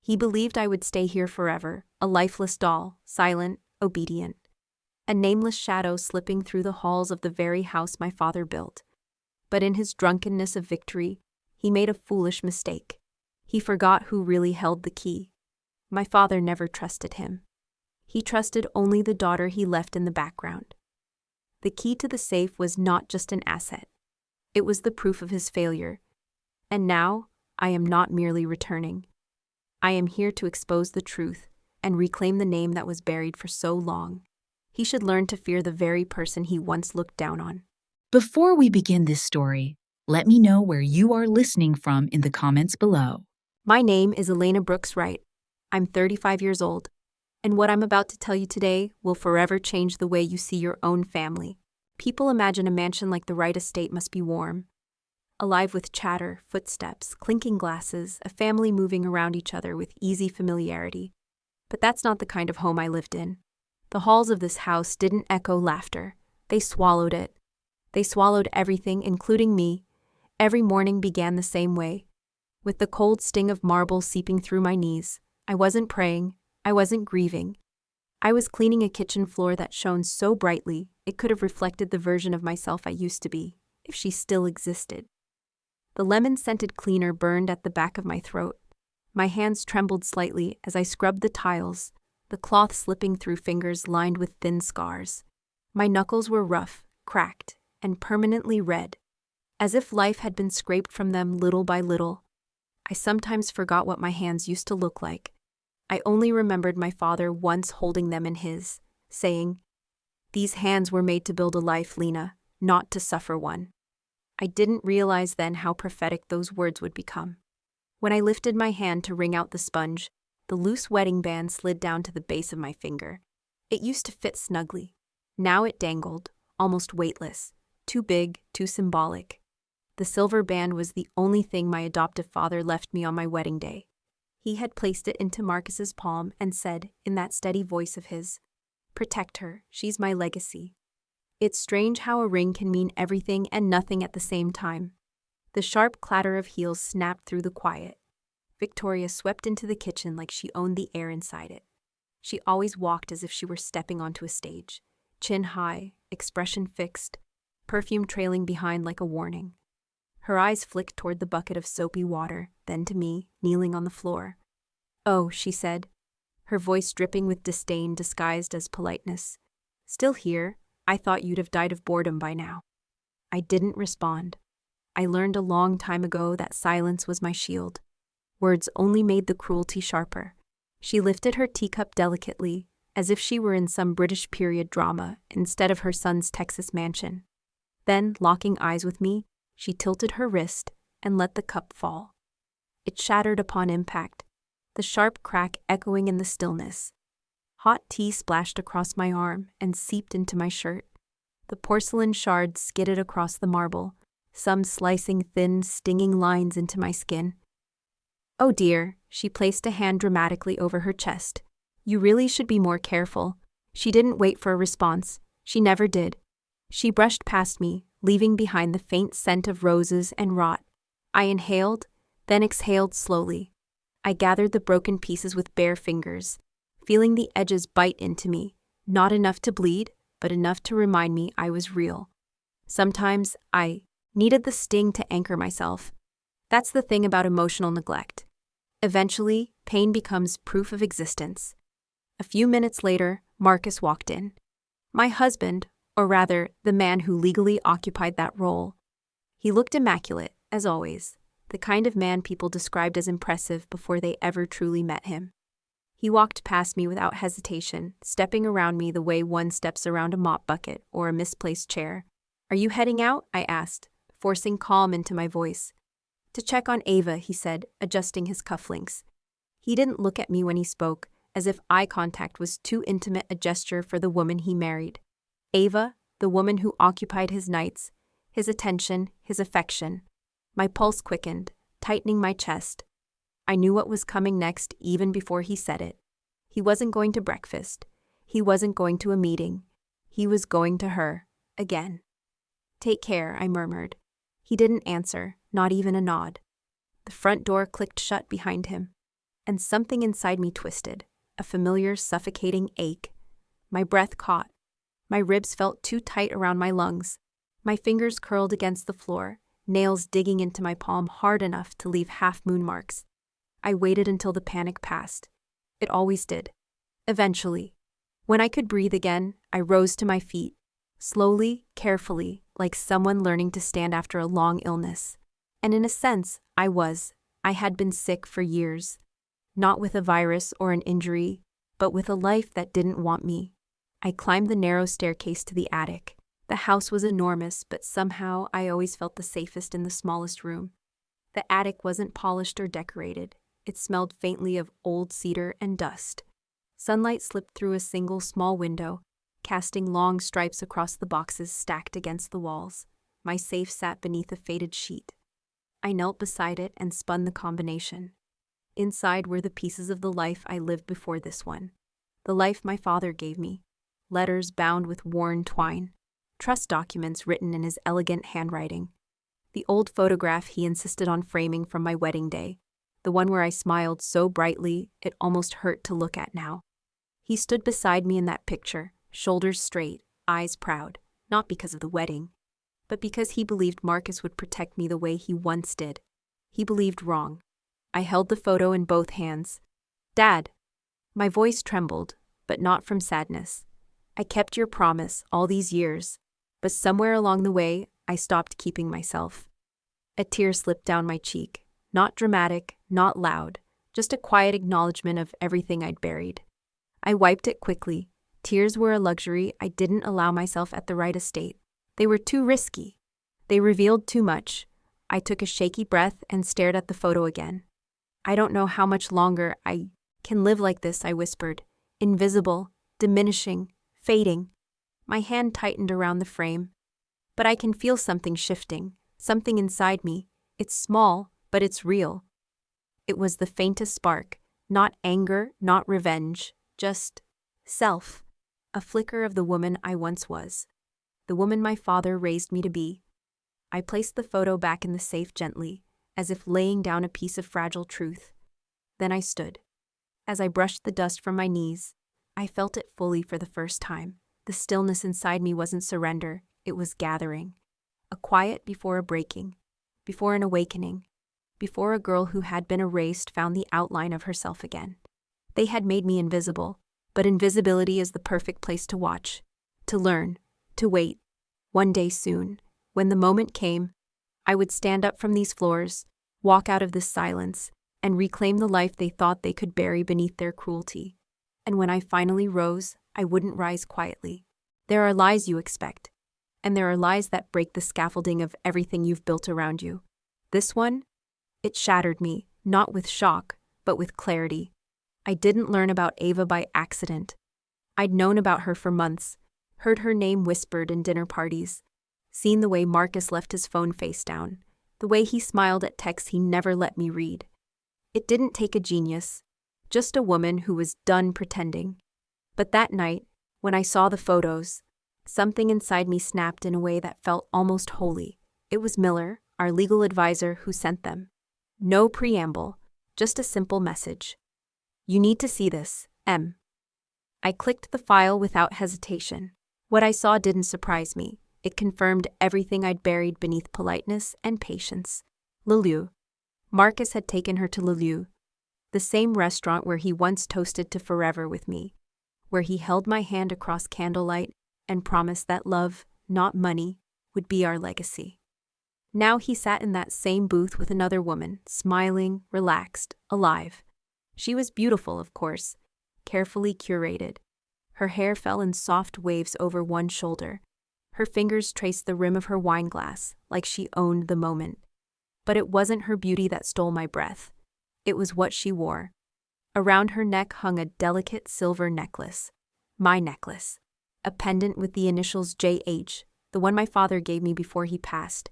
He believed I would stay here forever, a lifeless doll, silent, obedient. A nameless shadow slipping through the halls of the very house my father built. But in his drunkenness of victory, he made a foolish mistake. He forgot who really held the key. My father never trusted him. He trusted only the daughter he left in the background. The key to the safe was not just an asset. It was the proof of his failure. And now, I am not merely returning. I am here to expose the truth and reclaim the name that was buried for so long. He should learn to fear the very person he once looked down on. Before we begin this story, let me know where you are listening from in the comments below. My name is Elena Brooks Wright. I'm 35 years old, and what I'm about to tell you today will forever change the way you see your own family. People imagine a mansion like the Wright estate must be warm, alive with chatter, footsteps, clinking glasses, a family moving around each other with easy familiarity. But that's not the kind of home I lived in. The halls of this house didn't echo laughter. They swallowed it. They swallowed everything, including me. Every morning began the same way, with the cold sting of marble seeping through my knees. I wasn't praying. I wasn't grieving. I was cleaning a kitchen floor that shone so brightly it could have reflected the version of myself I used to be, if she still existed. The lemon-scented cleaner burned at the back of my throat. My hands trembled slightly as I scrubbed the tiles, the cloth slipping through fingers lined with thin scars. My knuckles were rough, cracked, and permanently red, as if life had been scraped from them little by little. I sometimes forgot what my hands used to look like. I only remembered my father once holding them in his, saying, "These hands were made to build a life, Lena, not to suffer one." I didn't realize then how prophetic those words would become. When I lifted my hand to wring out the sponge, the loose wedding band slid down to the base of my finger. It used to fit snugly. Now it dangled, almost weightless, too big, too symbolic. The silver band was the only thing my adoptive father left me on my wedding day. He had placed it into Marcus's palm and said, in that steady voice of his, "Protect her, she's my legacy." It's strange how a ring can mean everything and nothing at the same time. The sharp clatter of heels snapped through the quiet. Victoria swept into the kitchen like she owned the air inside it. She always walked as if she were stepping onto a stage, chin high, expression fixed, perfume trailing behind like a warning. Her eyes flicked toward the bucket of soapy water, then to me, kneeling on the floor. "Oh," she said, her voice dripping with disdain disguised as politeness. "Still here? I thought you'd have died of boredom by now." I didn't respond. I learned a long time ago that silence was my shield. Words only made the cruelty sharper. She lifted her teacup delicately, as if she were in some British period drama instead of her son's Texas mansion. Then, locking eyes with me, she tilted her wrist and let the cup fall. It shattered upon impact, the sharp crack echoing in the stillness. Hot tea splashed across my arm and seeped into my shirt. The porcelain shards skidded across the marble, some slicing thin, stinging lines into my skin. "Oh dear," she placed a hand dramatically over her chest. "You really should be more careful." She didn't wait for a response. She never did. She brushed past me, leaving behind the faint scent of roses and rot. I inhaled, then exhaled slowly. I gathered the broken pieces with bare fingers, feeling the edges bite into me, not enough to bleed, but enough to remind me I was real. Sometimes I needed the sting to anchor myself. That's the thing about emotional neglect. Eventually, pain becomes proof of existence. A few minutes later, Marcus walked in. My husband, or rather, the man who legally occupied that role. He looked immaculate, as always, the kind of man people described as impressive before they ever truly met him. He walked past me without hesitation, stepping around me the way one steps around a mop bucket or a misplaced chair. "Are you heading out?" I asked, forcing calm into my voice. "To check on Ava," he said, adjusting his cufflinks. He didn't look at me when he spoke, as if eye contact was too intimate a gesture for the woman he married. Ava, the woman who occupied his nights, his attention, his affection. My pulse quickened, tightening my chest. I knew what was coming next even before he said it. He wasn't going to breakfast. He wasn't going to a meeting. He was going to her, again. "Take care," I murmured. He didn't answer, not even a nod. The front door clicked shut behind him. and something inside me twisted, a familiar, suffocating ache. My breath caught. My ribs felt too tight around my lungs. My fingers curled against the floor, nails digging into my palm hard enough to leave half-moon marks. I waited until the panic passed. It always did. Eventually. When I could breathe again, I rose to my feet, slowly, carefully, like someone learning to stand after a long illness. And in a sense, I had been sick for years. Not with a virus or an injury, but with a life that didn't want me. I climbed the narrow staircase to the attic. The house was enormous, but somehow I always felt the safest in the smallest room. The attic wasn't polished or decorated. It smelled faintly of old cedar and dust. Sunlight slipped through a single small window, casting long stripes across the boxes stacked against the walls. My safe sat beneath a faded sheet. I knelt beside it and spun the combination. Inside were the pieces of the life I lived before this one. The life my father gave me. Letters bound with worn twine. Trust documents written in his elegant handwriting. The old photograph he insisted on framing from my wedding day. The one where I smiled so brightly it almost hurt to look at now. He stood beside me in that picture, shoulders straight, eyes proud, not because of the wedding, but because he believed Marcus would protect me the way he once did. He believed wrong. I held the photo in both hands. "Dad." My voice trembled, but not from sadness. "I kept your promise all these years, but somewhere along the way, I stopped keeping myself." A tear slipped down my cheek. Not dramatic, not loud, just a quiet acknowledgement of everything I'd buried. I wiped it quickly. Tears were a luxury I didn't allow myself at the right estate. They were too risky. They revealed too much. I took a shaky breath and stared at the photo again. "I don't know how much longer I can live like this," I whispered. Invisible, diminishing, fading. My hand tightened around the frame. But I can feel something shifting, something inside me. It's small, but it's real. It was the faintest spark, not anger, not revenge, just self. A flicker of the woman I once was. The woman my father raised me to be. I placed the photo back in the safe gently, as if laying down a piece of fragile truth. Then I stood. As I brushed the dust from my knees, I felt it fully for the first time. The stillness inside me wasn't surrender, it was gathering. A quiet before a breaking, before an awakening, before a girl who had been erased found the outline of herself again. They had made me invisible, but invisibility is the perfect place to watch, to learn, to wait. One day soon, when the moment came, I would stand up from these floors, walk out of this silence, and reclaim the life they thought they could bury beneath their cruelty. And when I finally rose, I wouldn't rise quietly. There are lies you expect, and there are lies that break the scaffolding of everything you've built around you. This one, it shattered me, not with shock, but with clarity. I didn't learn about Ava by accident. I'd known about her for months, heard her name whispered in dinner parties, seen the way Marcus left his phone face down, the way he smiled at texts he never let me read. It didn't take a genius, just a woman who was done pretending. But that night, when I saw the photos, something inside me snapped in a way that felt almost holy. It was Miller, our legal advisor, who sent them. No preamble, just a simple message. "You need to see this, M." I clicked the file without hesitation. What I saw didn't surprise me. It confirmed everything I'd buried beneath politeness and patience. Liliu. Marcus had taken her to Liliu, the same restaurant where he once toasted to forever with me, where he held my hand across candlelight and promised that love, not money, would be our legacy. Now he sat in that same booth with another woman, smiling, relaxed, alive. She was beautiful, of course, carefully curated. Her hair fell in soft waves over one shoulder. Her fingers traced the rim of her wine glass, like she owned the moment. But it wasn't her beauty that stole my breath. It was what she wore. Around her neck hung a delicate silver necklace. My necklace. A pendant with the initials JH, the one my father gave me before he passed.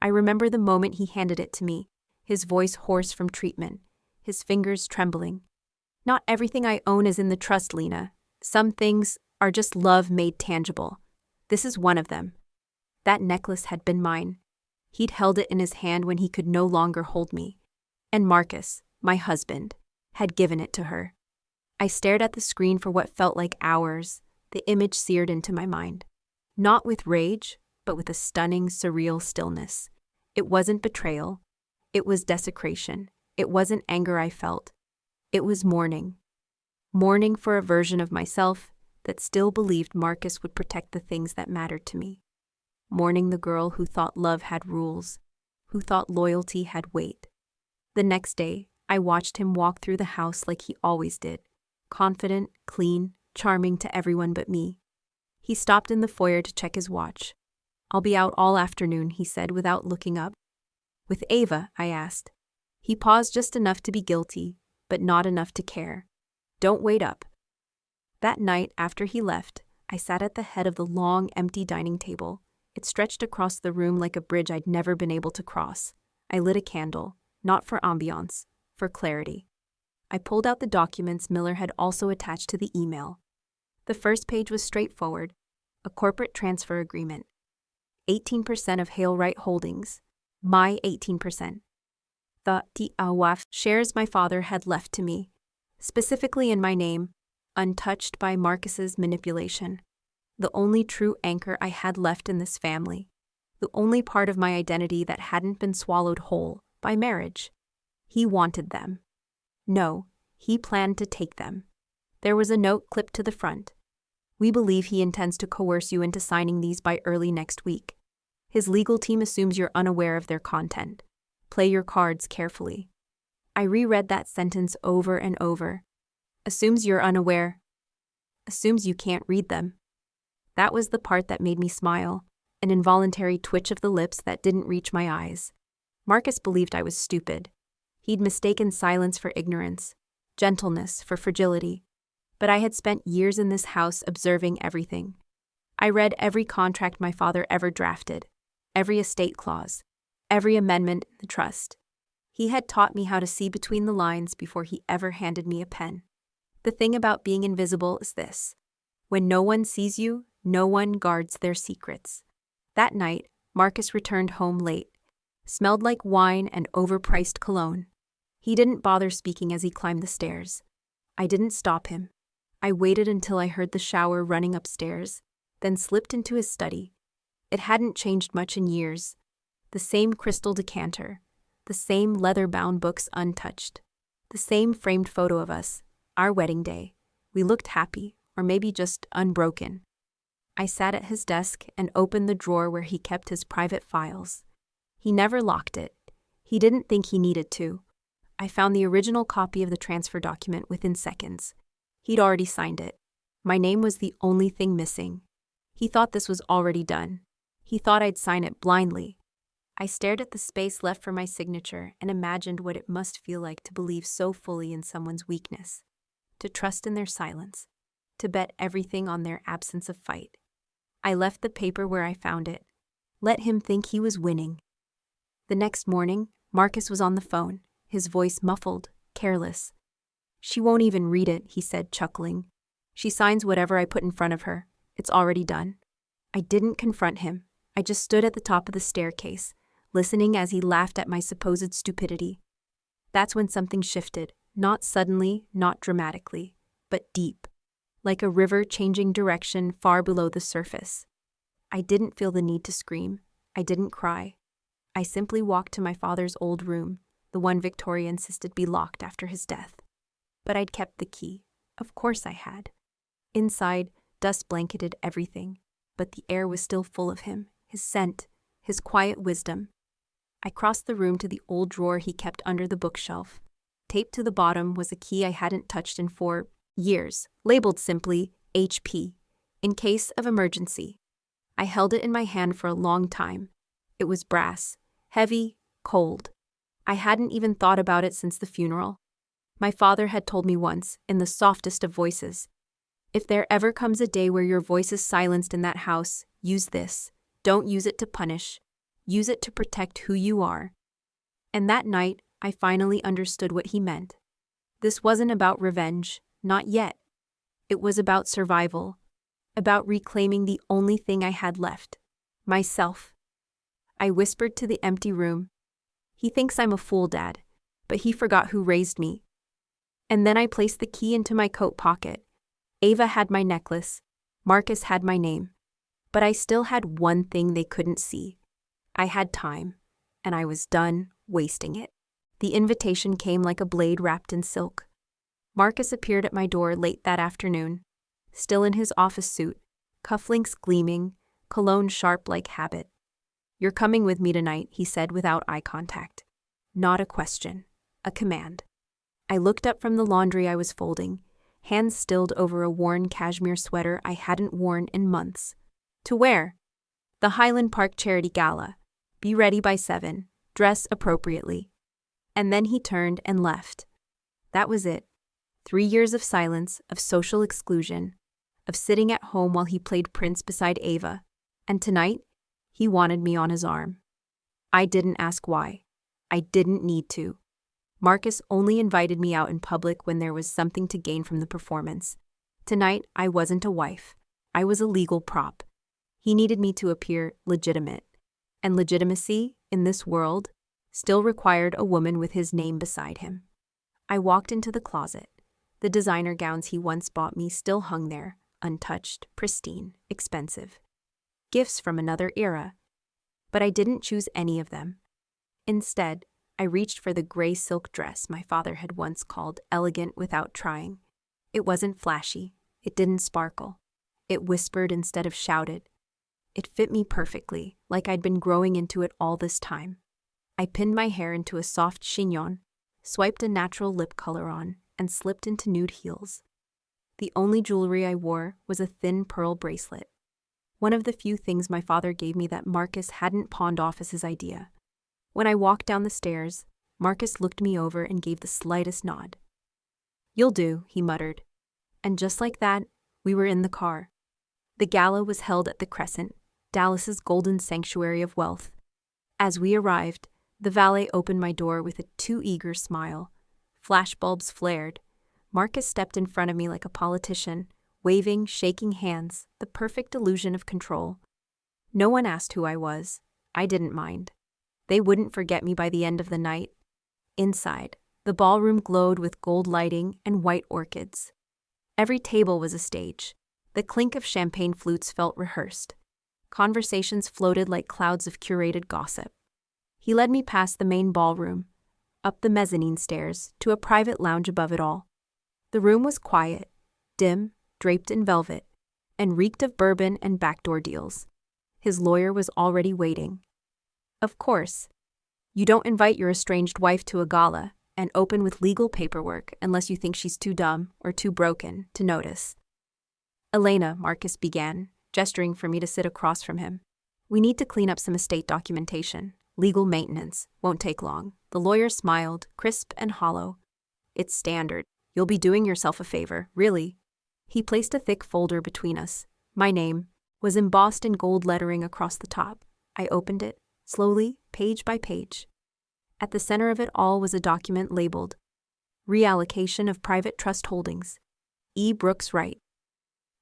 I remember the moment he handed it to me, his voice hoarse from treatment, his fingers trembling. "Not everything I own is in the trust, Lena. Some things are just love made tangible. This is one of them." That necklace had been mine. He'd held it in his hand when he could no longer hold me. And Marcus, my husband, had given it to her. I stared at the screen for what felt like hours, the image seared into my mind. Not with rage, but with a stunning, surreal stillness. It wasn't betrayal. It was desecration. It wasn't anger I felt. It was mourning. Mourning for a version of myself that still believed Marcus would protect the things that mattered to me. Mourning the girl who thought love had rules, who thought loyalty had weight. The next day, I watched him walk through the house like he always did, confident, clean, charming to everyone but me. He stopped in the foyer to check his watch. "I'll be out all afternoon," he said without looking up. "With Ava?" I asked. He paused just enough to be guilty, but not enough to care. "Don't wait up." That night, after he left, I sat at the head of the long, empty dining table. It stretched across the room like a bridge I'd never been able to cross. I lit a candle, not for ambiance, for clarity. I pulled out the documents Miller had also attached to the email. The first page was straightforward, a corporate transfer agreement. 18% of Hailright Holdings, my 18%. The TAWAF shares my father had left to me, specifically in my name, untouched by Marcus's manipulation. The only true anchor I had left in this family. The only part of my identity that hadn't been swallowed whole by marriage. He wanted them. No, he planned to take them. There was a note clipped to the front. "We believe he intends to coerce you into signing these by early next week. His legal team assumes you're unaware of their content. Play your cards carefully." I reread that sentence over and over. Assumes you're unaware. Assumes you can't read them. That was the part that made me smile, an involuntary twitch of the lips that didn't reach my eyes. Marcus believed I was stupid. He'd mistaken silence for ignorance, gentleness for fragility. But I had spent years in this house observing everything. I read every contract my father ever drafted, every estate clause, every amendment in the trust. He had taught me how to see between the lines before he ever handed me a pen. The thing about being invisible is this: when no one sees you, no one guards their secrets. That night, Marcus returned home late. Smelled like wine and overpriced cologne. He didn't bother speaking as he climbed the stairs. I didn't stop him. I waited until I heard the shower running upstairs, then slipped into his study. It hadn't changed much in years. The same crystal decanter, the same leather-bound books untouched, the same framed photo of us, our wedding day. We looked happy, or maybe just unbroken. I sat at his desk and opened the drawer where he kept his private files. He never locked it. He didn't think he needed to. I found the original copy of the transfer document within seconds. He'd already signed it. My name was the only thing missing. He thought this was already done. He thought I'd sign it blindly. I stared at the space left for my signature and imagined what it must feel like to believe so fully in someone's weakness, to trust in their silence, to bet everything on their absence of fight. I left the paper where I found it. Let him think he was winning. The next morning, Marcus was on the phone, his voice muffled, careless. "She won't even read it," he said, chuckling. "She signs whatever I put in front of her. It's already done." I didn't confront him. I just stood at the top of the staircase, listening as he laughed at my supposed stupidity. That's when something shifted, not suddenly, not dramatically, but deep, like a river changing direction far below the surface. I didn't feel the need to scream. I didn't cry. I simply walked to my father's old room, the one Victoria insisted be locked after his death. But I'd kept the key. Of course I had. Inside, dust blanketed everything, but the air was still full of him, his scent, his quiet wisdom. I crossed the room to the old drawer he kept under the bookshelf. Taped to the bottom was a key I hadn't touched in 4 years, labeled simply HP, in case of emergency. I held it in my hand for a long time. It was brass, heavy, cold. I hadn't even thought about it since the funeral. My father had told me once, in the softest of voices, "If there ever comes a day where your voice is silenced in that house, use this. Don't use it to punish. Use it to protect who you are." And that night, I finally understood what he meant. This wasn't about revenge, not yet. It was about survival, about reclaiming the only thing I had left, myself. I whispered to the empty room, "He thinks I'm a fool, Dad, but he forgot who raised me." And then I placed the key into my coat pocket. Ava had my necklace. Marcus had my name. But I still had one thing they couldn't see. I had time, and I was done wasting it. The invitation came like a blade wrapped in silk. Marcus appeared at my door late that afternoon, still in his office suit, cufflinks gleaming, cologne sharp like habit. "You're coming with me tonight," he said without eye contact. Not a question, a command. I looked up from the laundry I was folding, hands stilled over a worn cashmere sweater I hadn't worn in months. "To where?" "The Highland Park Charity Gala. Be ready by 7. Dress appropriately." And then he turned and left. That was it. 3 years of silence, of social exclusion, of sitting at home while he played Prince beside Ava. And tonight, he wanted me on his arm. I didn't ask why. I didn't need to. Marcus only invited me out in public when there was something to gain from the performance. Tonight, I wasn't a wife. I was a legal prop. He needed me to appear legitimate. And legitimacy, in this world, still required a woman with his name beside him. I walked into the closet. The designer gowns he once bought me still hung there, untouched, pristine, expensive. Gifts from another era. But I didn't choose any of them. Instead, I reached for the gray silk dress my father had once called elegant without trying. It wasn't flashy. It didn't sparkle. It whispered instead of shouted. It fit me perfectly, like I'd been growing into it all this time. I pinned my hair into a soft chignon, swiped a natural lip color on, and slipped into nude heels. The only jewelry I wore was a thin pearl bracelet. One of the few things my father gave me that Marcus hadn't pawned off as his idea. When I walked down the stairs, Marcus looked me over and gave the slightest nod. "You'll do," he muttered. And just like that, we were in the car. The gala was held at the Crescent, Dallas's golden sanctuary of wealth. As we arrived, the valet opened my door with a too eager smile. Flashbulbs flared. Marcus stepped in front of me like a politician, waving, shaking hands, the perfect illusion of control. No one asked who I was. I didn't mind. They wouldn't forget me by the end of the night. Inside, the ballroom glowed with gold lighting and white orchids. Every table was a stage. The clink of champagne flutes felt rehearsed. Conversations floated like clouds of curated gossip. He led me past the main ballroom, up the mezzanine stairs, to a private lounge above it all. The room was quiet, dim, draped in velvet, and reeked of bourbon and backdoor deals. His lawyer was already waiting. Of course, you don't invite your estranged wife to a gala and open with legal paperwork unless you think she's too dumb or too broken to notice. "Elena," Marcus began, gesturing for me to sit across from him. "We need to clean up some estate documentation. Legal maintenance. Won't take long." The lawyer smiled, crisp and hollow. "It's standard. You'll be doing yourself a favor, really." He placed a thick folder between us. My name was embossed in gold lettering across the top. I opened it, slowly, page by page. At the center of it all was a document labeled Reallocation of Private Trust Holdings. E. Brooks Wright.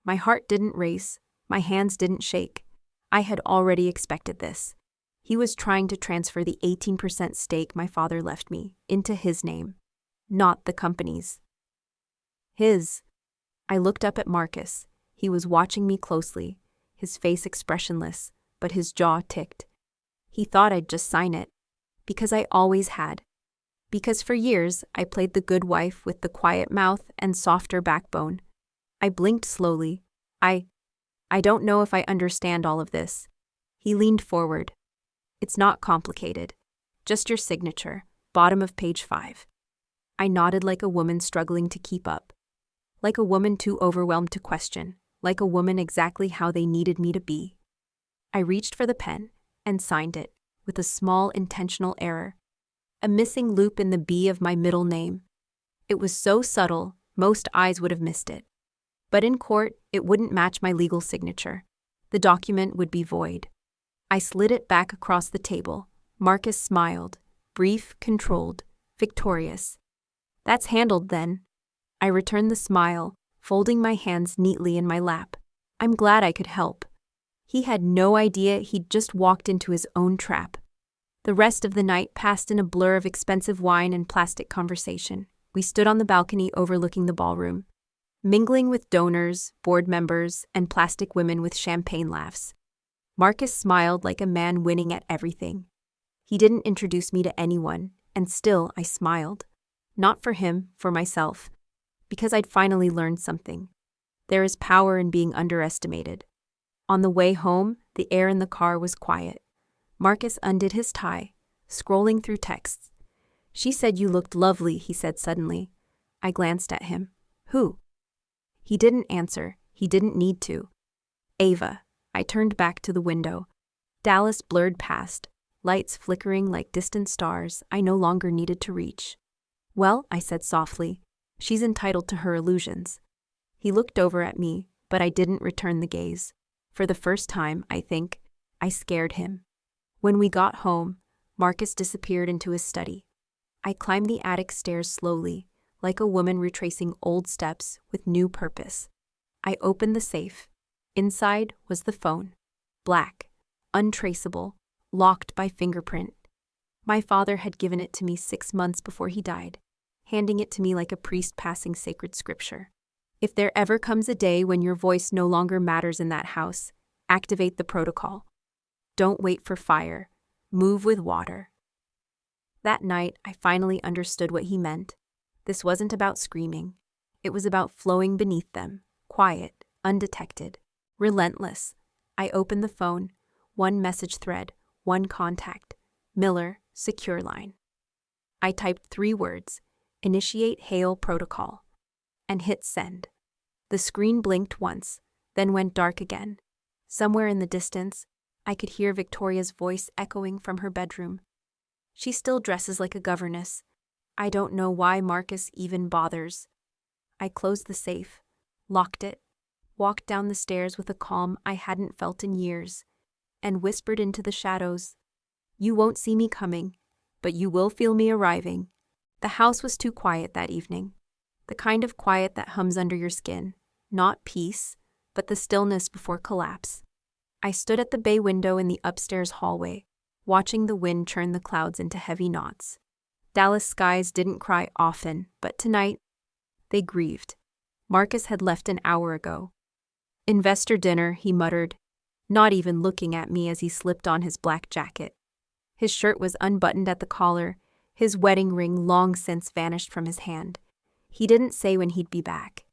My heart didn't race. My hands didn't shake. I had already expected this. He was trying to transfer the 18% stake my father left me into his name, not the company's. His. I looked up at Marcus. He was watching me closely, his face expressionless, but his jaw ticked. He thought I'd just sign it. Because I always had. Because for years I played the good wife with the quiet mouth and softer backbone. I blinked slowly. I don't know if I understand all of this. He leaned forward. "It's not complicated. Just your signature, bottom of page 5. I nodded like a woman struggling to keep up. Like a woman too overwhelmed to question. Like a woman exactly how they needed me to be. I reached for the pen and signed it, with a small intentional error. A missing loop in the B of my middle name. It was so subtle, most eyes would have missed it. But in court, it wouldn't match my legal signature. The document would be void. I slid it back across the table. Marcus smiled, brief, controlled, victorious. "That's handled then." I returned the smile, folding my hands neatly in my lap. I'm glad I could help. He had no idea he'd just walked into his own trap. The rest of the night passed in a blur of expensive wine and plastic conversation. We stood on the balcony overlooking the ballroom, mingling with donors, board members, and plastic women with champagne laughs. Marcus smiled like a man winning at everything. He didn't introduce me to anyone, and still I smiled. Not for him, for myself. Because I'd finally learned something. There is power in being underestimated. On the way home, the air in the car was quiet. Marcus undid his tie, scrolling through texts. "She said you looked lovely," he said suddenly. I glanced at him. "Who?" He didn't answer. He didn't need to. "Ava." I turned back to the window. Dallas blurred past, lights flickering like distant stars I no longer needed to reach. "Well," I said softly, "she's entitled to her illusions." He looked over at me, but I didn't return the gaze. For the first time, I think, I scared him. When we got home, Marcus disappeared into his study. I climbed the attic stairs slowly, like a woman retracing old steps with new purpose. I opened the safe. Inside was the phone. Black, untraceable, locked by fingerprint. My father had given it to me 6 months before he died, handing it to me like a priest passing sacred scripture. If there ever comes a day when your voice no longer matters in that house, activate the protocol. Don't wait for fire. Move with water. That night, I finally understood what he meant. This wasn't about screaming. It was about flowing beneath them, quiet, undetected, relentless. I opened the phone, one message thread, one contact, Miller, secure line. I typed 3 words, initiate Hale protocol, and hit send. The screen blinked once, then went dark again. Somewhere in the distance, I could hear Victoria's voice echoing from her bedroom. She still dresses like a governess. I don't know why Marcus even bothers. I closed the safe, locked it, walked down the stairs with a calm I hadn't felt in years, and whispered into the shadows, "You won't see me coming, but you will feel me arriving." The house was too quiet that evening. The kind of quiet that hums under your skin, not peace, but the stillness before collapse. I stood at the bay window in the upstairs hallway, watching the wind churn the clouds into heavy knots. Dallas skies didn't cry often, but tonight, they grieved. Marcus had left an hour ago. "Investor dinner," he muttered, not even looking at me as he slipped on his black jacket. His shirt was unbuttoned at the collar, his wedding ring long since vanished from his hand. He didn't say when he'd be back.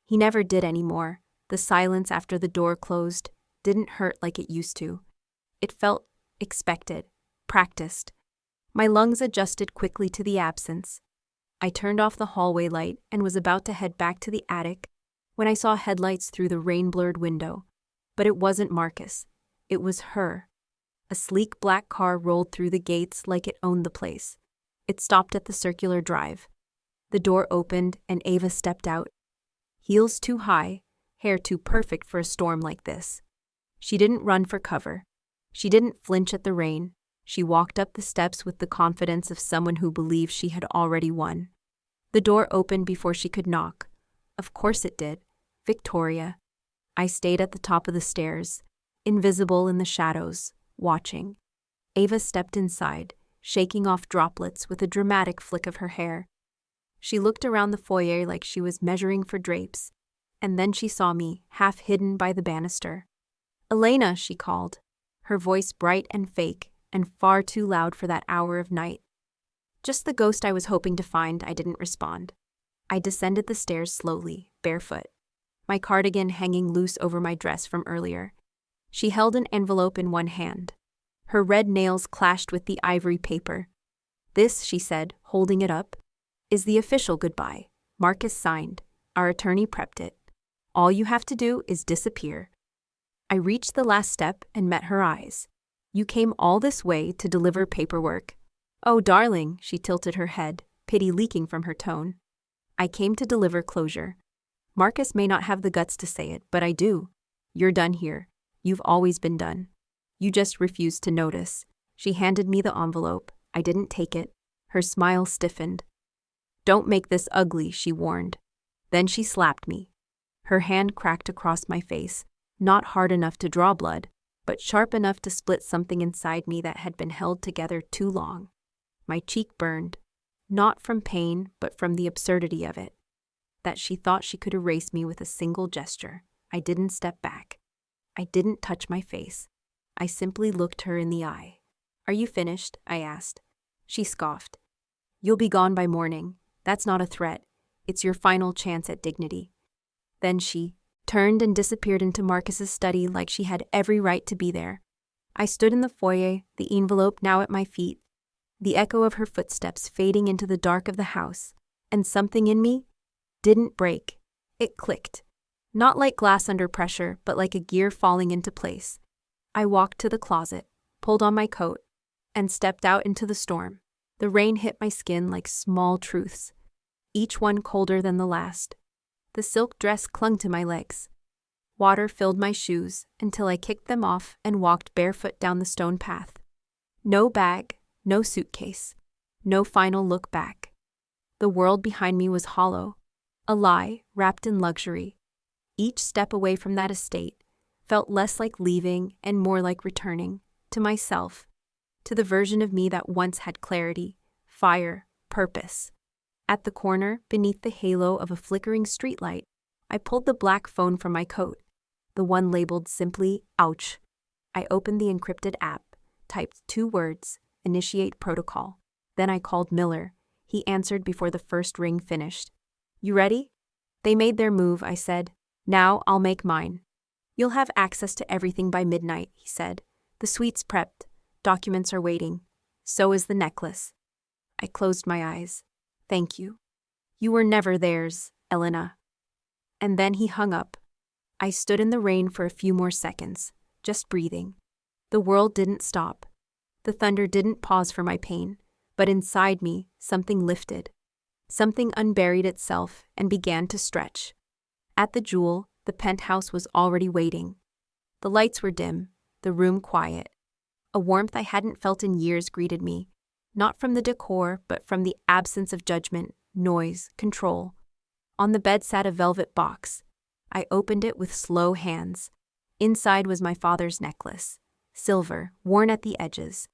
He never did anymore. The silence after the door closed didn't hurt like it used to. It felt expected, practiced. My lungs adjusted quickly to the absence. I turned off the hallway light and was about to head back to the attic when I saw headlights through the rain-blurred window. But it wasn't Marcus. It was her. A sleek black car rolled through the gates like it owned the place. It stopped at the circular drive. The door opened and Ava stepped out. Heels too high, hair too perfect for a storm like this. She didn't run for cover. She didn't flinch at the rain. She walked up the steps with the confidence of someone who believed she had already won. The door opened before she could knock. Of course it did. Victoria. I stayed at the top of the stairs, invisible in the shadows, watching. Ava stepped inside, shaking off droplets with a dramatic flick of her hair. She looked around the foyer like she was measuring for drapes, and then she saw me, half hidden by the banister. "Elena," she called, her voice bright and fake, and far too loud for that hour of night. Just the ghost I was hoping to find, I didn't respond. I descended the stairs slowly, barefoot, my cardigan hanging loose over my dress from earlier. She held an envelope in one hand. Her red nails clashed with the ivory paper. "This," she said, holding it up, "is the official goodbye. Marcus signed. Our attorney prepped it. All you have to do is disappear." I reached the last step and met her eyes. "You came all this way to deliver paperwork." "Oh, darling," she tilted her head, pity leaking from her tone. "I came to deliver closure. Marcus may not have the guts to say it, but I do. You're done here. You've always been done. You just refused to notice." She handed me the envelope. I didn't take it. Her smile stiffened. "Don't make this ugly," she warned. Then she slapped me. Her hand cracked across my face, not hard enough to draw blood, but sharp enough to split something inside me that had been held together too long. My cheek burned. not from pain, but from the absurdity of it, that she thought she could erase me with a single gesture. I didn't step back. I didn't touch my face. I simply looked her in the eye. "Are you finished?" I asked. She scoffed. "You'll be gone by morning. That's not a threat. It's your final chance at dignity." Then she turned and disappeared into Marcus's study like she had every right to be there. I stood in the foyer, the envelope now at my feet, the echo of her footsteps fading into the dark of the house, and something in me didn't break. It clicked. Not like glass under pressure, but like a gear falling into place. I walked to the closet, pulled on my coat, and stepped out into the storm. The rain hit my skin like small truths, each one colder than the last. The silk dress clung to my legs. Water filled my shoes until I kicked them off and walked barefoot down the stone path. No bag, no suitcase, no final look back. The world behind me was hollow, a lie wrapped in luxury. Each step away from that estate felt less like leaving and more like returning to myself, to the version of me that once had clarity, fire, purpose. At the corner, beneath the halo of a flickering streetlight, I pulled the black phone from my coat, the one labeled simply "Ouch." I opened the encrypted app, typed 2 words, "Initiate protocol." Then I called Miller. He answered before the first ring finished. "You ready?" "They made their move," I said. "Now I'll make mine." "You'll have access to everything by midnight," he said. "The suite's prepped. Documents are waiting. So is the necklace." I closed my eyes. "Thank you. You were never theirs, Elena." And then he hung up. I stood in the rain for a few more seconds, just breathing. The world didn't stop. The thunder didn't pause for my pain, but inside me, something lifted. Something unburied itself and began to stretch. At the Jewel, the penthouse was already waiting. The lights were dim, the room quiet. A warmth I hadn't felt in years greeted me, not from the decor, but from the absence of judgment, noise, control. On the bed sat a velvet box. I opened it with slow hands. Inside was my father's necklace, silver, worn at the edges.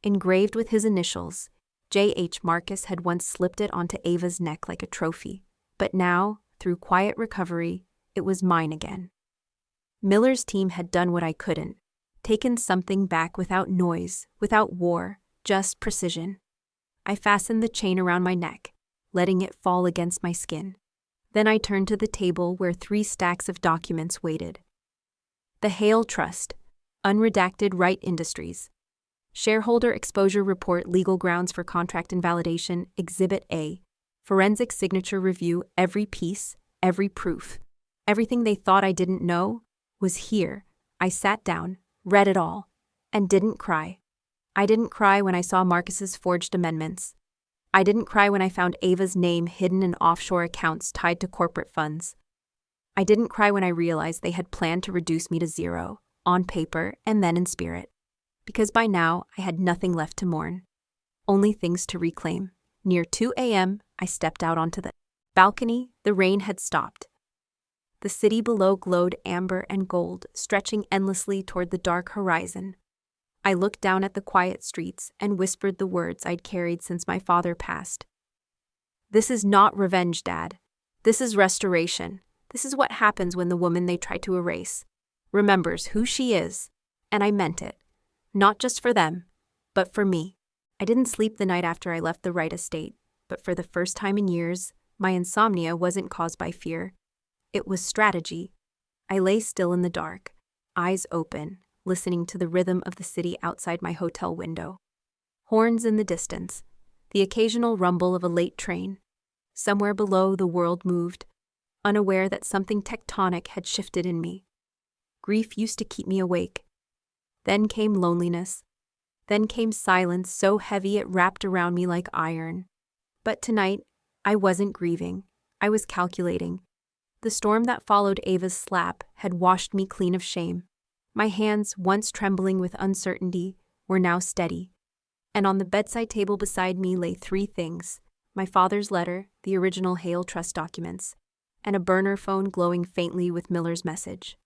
Engraved with his initials, J.H. Marcus had once slipped it onto Ava's neck like a trophy. But now, through quiet recovery, it was mine again. Miller's team had done what I couldn't, taken something back without noise, without war, just precision. I fastened the chain around my neck, letting it fall against my skin. Then I turned to the table where 3 stacks of documents waited. The Hale Trust, unredacted Wright Industries. Shareholder Exposure Report, Legal Grounds for Contract Invalidation, Exhibit A. Forensic Signature Review, every piece, every proof. Everything they thought I didn't know was here. I sat down, read it all, and didn't cry. I didn't cry when I saw Marcus's forged amendments. I didn't cry when I found Ava's name hidden in offshore accounts tied to corporate funds. I didn't cry when I realized they had planned to reduce me to 0, on paper and then in spirit. Because by now, I had nothing left to mourn. Only things to reclaim. Near 2 a.m., I stepped out onto the balcony. The rain had stopped. The city below glowed amber and gold, stretching endlessly toward the dark horizon. I looked down at the quiet streets and whispered the words I'd carried since my father passed. "This is not revenge, Dad. This is restoration. This is what happens when the woman they try to erase remembers who she is." And I meant it. Not just for them, but for me. I didn't sleep the night after I left the Wright estate, but for the first time in years, my insomnia wasn't caused by fear. It was strategy. I lay still in the dark, eyes open, listening to the rhythm of the city outside my hotel window. Horns in the distance, the occasional rumble of a late train. Somewhere below, the world moved, unaware that something tectonic had shifted in me. Grief used to keep me awake. Then came loneliness. Then came silence so heavy it wrapped around me like iron. But tonight, I wasn't grieving. I was calculating. The storm that followed Ava's slap had washed me clean of shame. My hands, once trembling with uncertainty, were now steady. And on the bedside table beside me lay 3 things: my father's letter, the original Hale Trust documents, and a burner phone glowing faintly with Miller's message.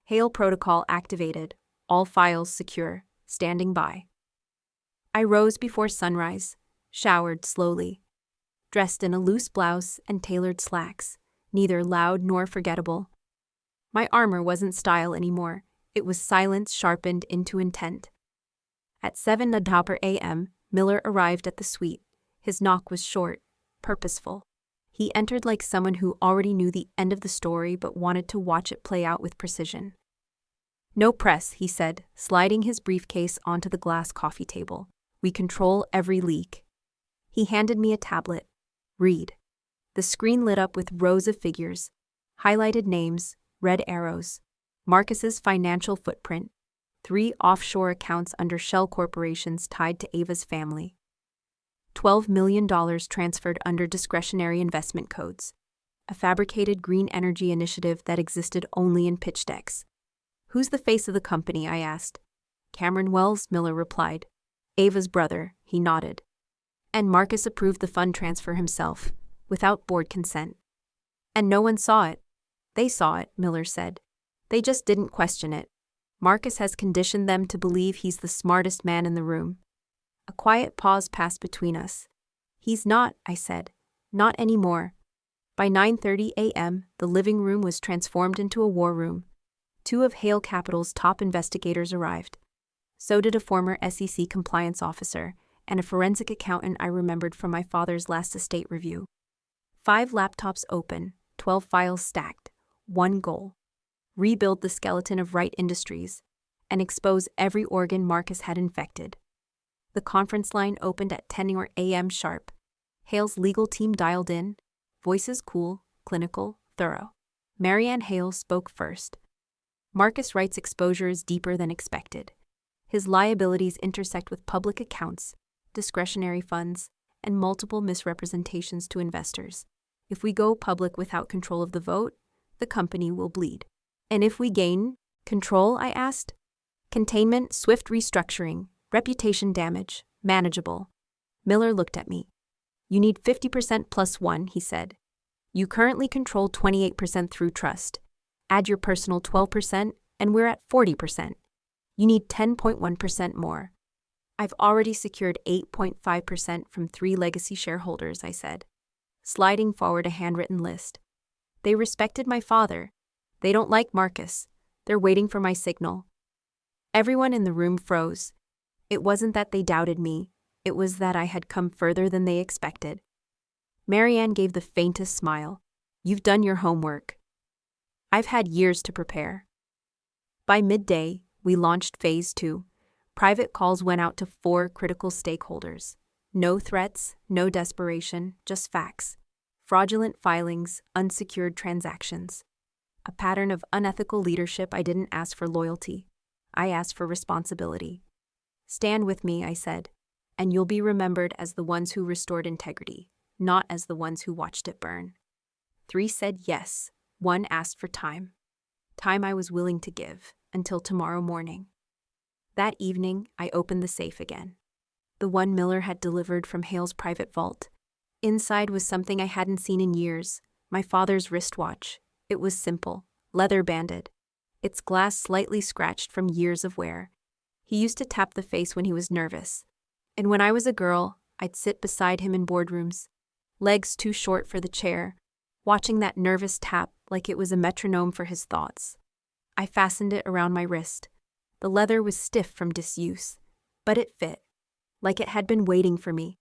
Hale protocol activated, all files secure, standing by. I rose before sunrise, showered slowly, dressed in a loose blouse and tailored slacks, neither loud nor forgettable. My armor wasn't style anymore, it was silence sharpened into intent. At 7:00 a.m., Miller arrived at the suite. His knock was short, purposeful. He entered like someone who already knew the end of the story but wanted to watch it play out with precision. "No press," he said, sliding his briefcase onto the glass coffee table. "We control every leak." He handed me a tablet. "Read." The screen lit up with rows of figures, highlighted names, red arrows. Marcus's financial footprint. 3 offshore accounts under shell corporations tied to Ava's family. $12 million transferred under discretionary investment codes. A fabricated green energy initiative that existed only in pitch decks. "Who's the face of the company?" I asked. "Cameron Wells," Miller replied. "Ava's brother," he nodded. "And Marcus approved the fund transfer himself, without board consent. And no one saw it." "They saw it," Miller said. "They just didn't question it. Marcus has conditioned them to believe he's the smartest man in the room." A quiet pause passed between us. "He's not," I said. "Not anymore." By 9:30 a.m., the living room was transformed into a war room. 2 of Hale Capital's top investigators arrived. So did a former SEC compliance officer and a forensic accountant I remembered from my father's last estate review. 5 laptops open, 12 files stacked. One goal: rebuild the skeleton of Wright Industries and expose every organ Marcus had infected. The conference line opened at 10 a.m. sharp. Hale's legal team dialed in, voices cool, clinical, thorough. Marianne Hale spoke first. "Marcus Wright's exposure is deeper than expected. His liabilities intersect with public accounts, discretionary funds, and multiple misrepresentations to investors. If we go public without control of the vote, the company will bleed." "And if we gain control?" I asked. "Containment, swift restructuring, reputation damage, manageable." Miller looked at me. "You need 50% plus 1, he said. "You currently control 28% through trust. Add your personal 12%, and we're at 40%. You need 10.1% more." "I've already secured 8.5% from 3 legacy shareholders," I said, sliding forward a handwritten list. "They respected my father. They don't like Marcus. They're waiting for my signal." Everyone in the room froze. It wasn't that they doubted me. It was that I had come further than they expected. Marianne gave the faintest smile. "You've done your homework." "I've had years to prepare." By midday, we launched Phase 2. Private calls went out to 4 critical stakeholders. No threats, no desperation, just facts. Fraudulent filings, unsecured transactions. A pattern of unethical leadership. I didn't ask for loyalty. I asked for responsibility. "Stand with me," I said, "and you'll be remembered as the ones who restored integrity, not as the ones who watched it burn." 3 said yes. 1 asked for time. Time I was willing to give, until tomorrow morning. That evening, I opened the safe again. The one Miller had delivered from Hale's private vault. Inside was something I hadn't seen in years, my father's wristwatch. It was simple, leather-banded. Its glass slightly scratched from years of wear. He used to tap the face when he was nervous. And when I was a girl, I'd sit beside him in boardrooms, legs too short for the chair, watching that nervous tap like it was a metronome for his thoughts. I fastened it around my wrist. The leather was stiff from disuse, but it fit, like it had been waiting for me.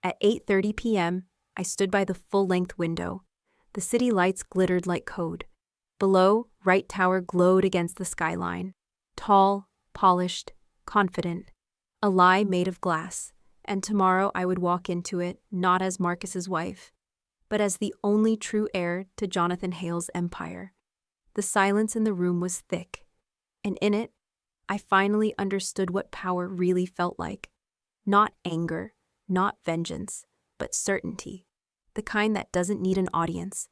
At 8:30 p.m., I stood by the full-length window. The city lights glittered like code. Below, Wright Tower glowed against the skyline. Tall, polished, confident. A lie made of glass. And tomorrow I would walk into it, not as Marcus's wife, but as the only true heir to Jonathan Hale's empire. The silence in the room was thick, and in it, I finally understood what power really felt like. Not anger, not vengeance, but certainty. The kind that doesn't need an audience.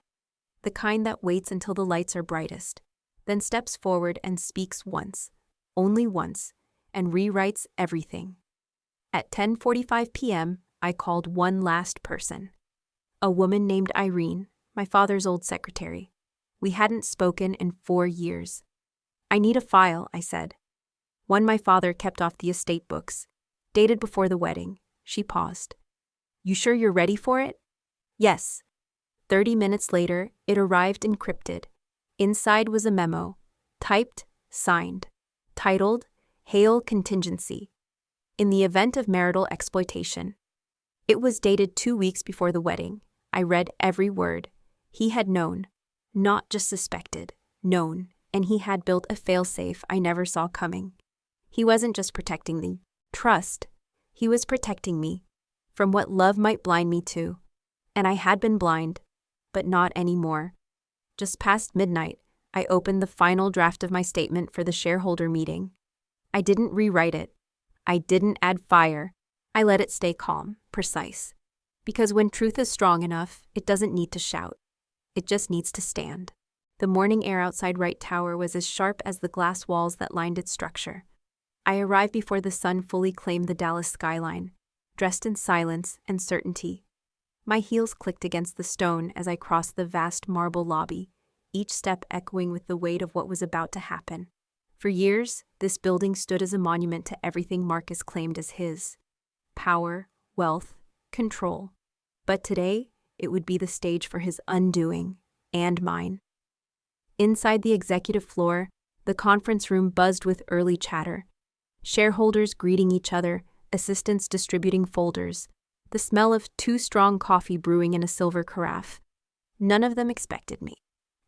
The kind that waits until the lights are brightest, then steps forward and speaks once, only once, and rewrites everything. At 10:45 p.m., I called one last person. A woman named Irene, my father's old secretary. We hadn't spoken in 4 years. "I need a file," I said. "One my father kept off the estate books, dated before the wedding." She paused. You sure you're ready for it? Yes. 30 minutes later, it arrived encrypted. Inside was a memo, typed, signed, titled, Hail Contingency. In the event of marital exploitation. It was dated 2 weeks before the wedding. I read every word. He had known. Not just suspected. Known. And he had built a failsafe I never saw coming. He wasn't just protecting the trust. He was protecting me from what love might blind me to. And I had been blind, but not anymore. Just past midnight, I opened the final draft of my statement for the shareholder meeting. I didn't rewrite it. I didn't add fire. I let it stay calm, precise. Because when truth is strong enough, it doesn't need to shout. It just needs to stand. The morning air outside Wright Tower was as sharp as the glass walls that lined its structure. I arrived before the sun fully claimed the Dallas skyline, dressed in silence and certainty. My heels clicked against the stone as I crossed the vast marble lobby, each step echoing with the weight of what was about to happen. For years, this building stood as a monument to everything Marcus claimed as his. Power, wealth, control. But today, it would be the stage for his undoing, and mine. Inside the executive floor, the conference room buzzed with early chatter. Shareholders greeting each other, assistants distributing folders, the smell of too strong coffee brewing in a silver carafe. None of them expected me,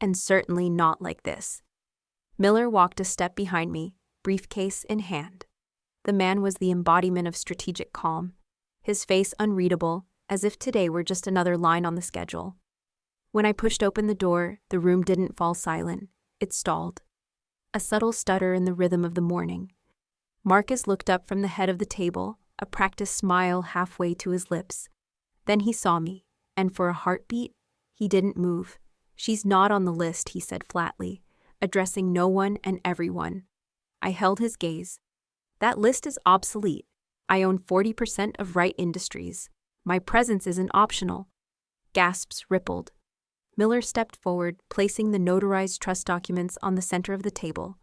and certainly not like this. Miller walked a step behind me, briefcase in hand. The man was the embodiment of strategic calm, his face unreadable, as if today were just another line on the schedule. When I pushed open the door, the room didn't fall silent. It stalled. A subtle stutter in the rhythm of the morning. Marcus looked up from the head of the table, a practiced smile halfway to his lips. Then he saw me, and for a heartbeat, he didn't move. She's not on the list, he said flatly, addressing no one and everyone. I held his gaze. That list is obsolete. I own 40% of Wright Industries. My presence isn't optional. Gasps rippled. Miller stepped forward, placing the notarized trust documents on the center of the table.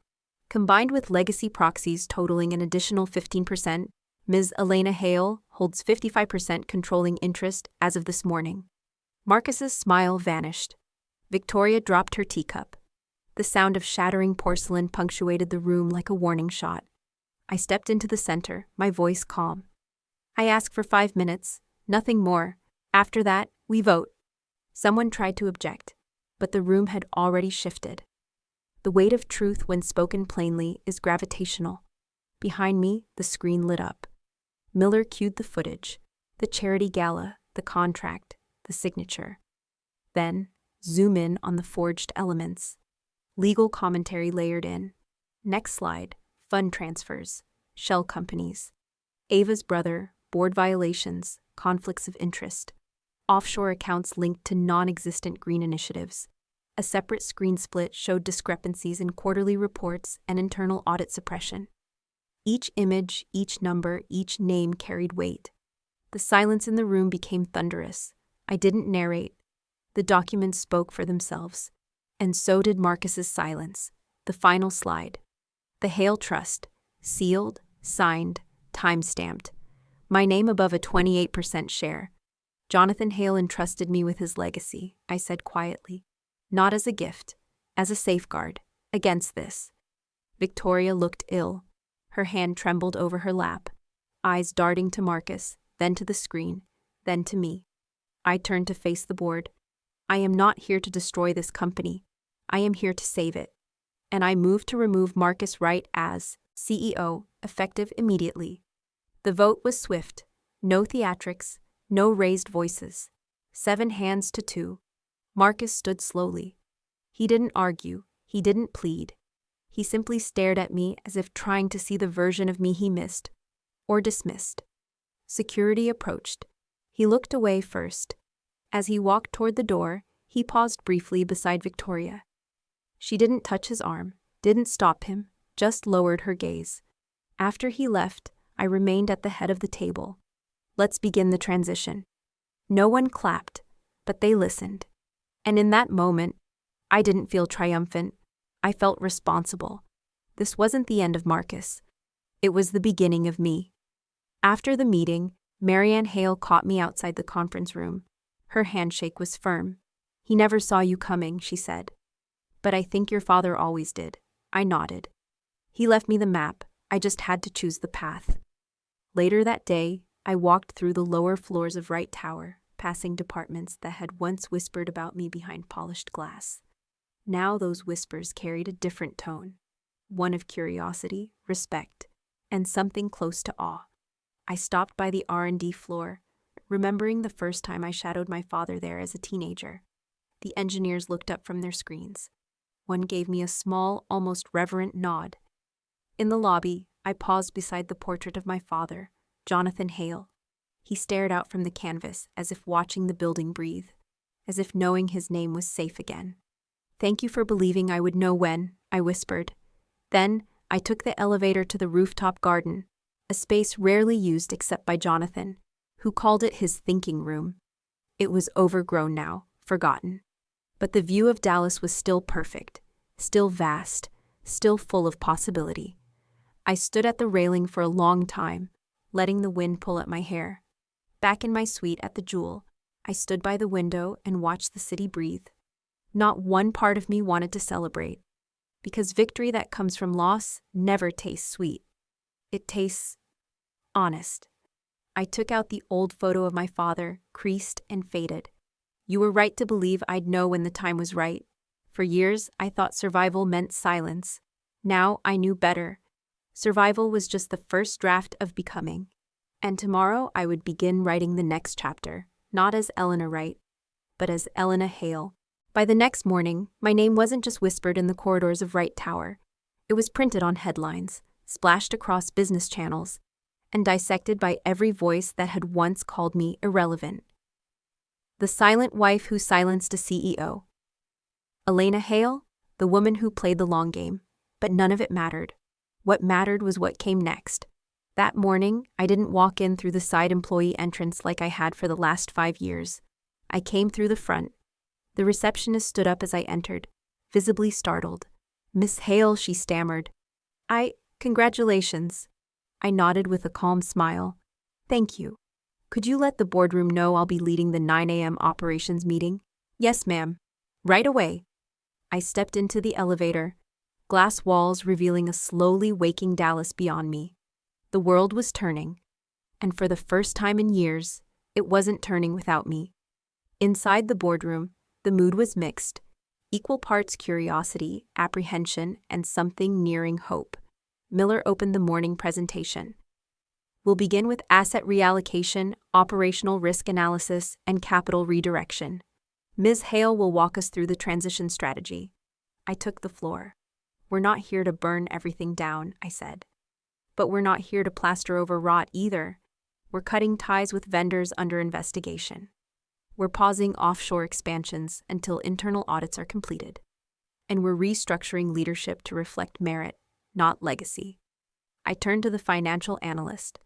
Combined with legacy proxies totaling an additional 15%, Ms. Elena Hale holds 55% controlling interest as of this morning. Marcus's smile vanished. Victoria dropped her teacup. The sound of shattering porcelain punctuated the room like a warning shot. I stepped into the center, my voice calm. I ask for 5 minutes, nothing more. After that, we vote. Someone tried to object, but the room had already shifted. The weight of truth when spoken plainly is gravitational. Behind me, the screen lit up. Miller cued the footage, the charity gala, the contract, the signature. Then, zoom in on the forged elements. Legal commentary layered in. Next slide, fund transfers, shell companies. Ava's brother, board violations, conflicts of interest. Offshore accounts linked to non-existent green initiatives. A separate screen split showed discrepancies in quarterly reports and internal audit suppression. Each image, each number, each name carried weight. The silence in the room became thunderous. I didn't narrate. The documents spoke for themselves. And so did Marcus's silence. The final slide. The Hale Trust. Sealed, signed, time-stamped. My name above a 28% share. Jonathan Hale entrusted me with his legacy, I said quietly. Not as a gift, as a safeguard, against this. Victoria looked ill. Her hand trembled over her lap, eyes darting to Marcus, then to the screen, then to me. I turned to face the board. I am not here to destroy this company. I am here to save it. And I moved to remove Marcus Wright as CEO, effective immediately. The vote was swift. No theatrics, no raised voices. 7 hands to 2. Marcus stood slowly. He didn't argue. He didn't plead. He simply stared at me as if trying to see the version of me he missed, or dismissed. Security approached. He looked away first. As he walked toward the door, he paused briefly beside Victoria. She didn't touch his arm, didn't stop him, just lowered her gaze. After he left, I remained at the head of the table. Let's begin the transition. No one clapped, but they listened. And in that moment, I didn't feel triumphant. I felt responsible. This wasn't the end of Marcus. It was the beginning of me. After the meeting, Marianne Hale caught me outside the conference room. Her handshake was firm. "He never saw you coming," she said. "But I think your father always did." I nodded. "He left me the map. I just had to choose the path." Later that day, I walked through the lower floors of Wright Tower, passing departments that had once whispered about me behind polished glass. Now those whispers carried a different tone, one of curiosity, respect, and something close to awe. I stopped by the R&D floor, remembering the first time I shadowed my father there as a teenager. The engineers looked up from their screens. One gave me a small, almost reverent nod. In the lobby, I paused beside the portrait of my father, Jonathan Hale. He stared out from the canvas as if watching the building breathe, as if knowing his name was safe again. "Thank you for believing I would know when," I whispered. Then, I took the elevator to the rooftop garden, a space rarely used except by Jonathan, who called it his thinking room. It was overgrown now, forgotten. But the view of Dallas was still perfect, still vast, still full of possibility. I stood at the railing for a long time, letting the wind pull at my hair. Back in my suite at the Jewel, I stood by the window and watched the city breathe. Not one part of me wanted to celebrate, because victory that comes from loss never tastes sweet. It tastes honest. I took out the old photo of my father, creased and faded. You were right to believe I'd know when the time was right. For years, I thought survival meant silence. Now I knew better. Survival was just the first draft of becoming. And tomorrow I would begin writing the next chapter, not as Elena Wright, but as Elena Hale. By the next morning, my name wasn't just whispered in the corridors of Wright Tower. It was printed on headlines, splashed across business channels, and dissected by every voice that had once called me irrelevant. The silent wife who silenced a CEO. Elena Hale, the woman who played the long game. But none of it mattered. What mattered was what came next. That morning, I didn't walk in through the side employee entrance like I had for the last 5 years. I came through the front. The receptionist stood up as I entered, visibly startled. "Miss Hale," she stammered. Congratulations." I nodded with a calm smile. "Thank you. Could you let the boardroom know I'll be leading the 9 a.m. operations meeting?" "Yes, ma'am. Right away." I stepped into the elevator, glass walls revealing a slowly waking Dallas beyond me. The world was turning, and for the first time in years, it wasn't turning without me. Inside the boardroom, the mood was mixed, equal parts curiosity, apprehension, and something nearing hope. Miller opened the morning presentation. "We'll begin with asset reallocation, operational risk analysis, and capital redirection. Ms. Hale will walk us through the transition strategy." I took the floor. "We're not here to burn everything down," I said. "But we're not here to plaster over rot either. We're cutting ties with vendors under investigation. We're pausing offshore expansions until internal audits are completed. And we're restructuring leadership to reflect merit, not legacy." I turned to the financial analyst.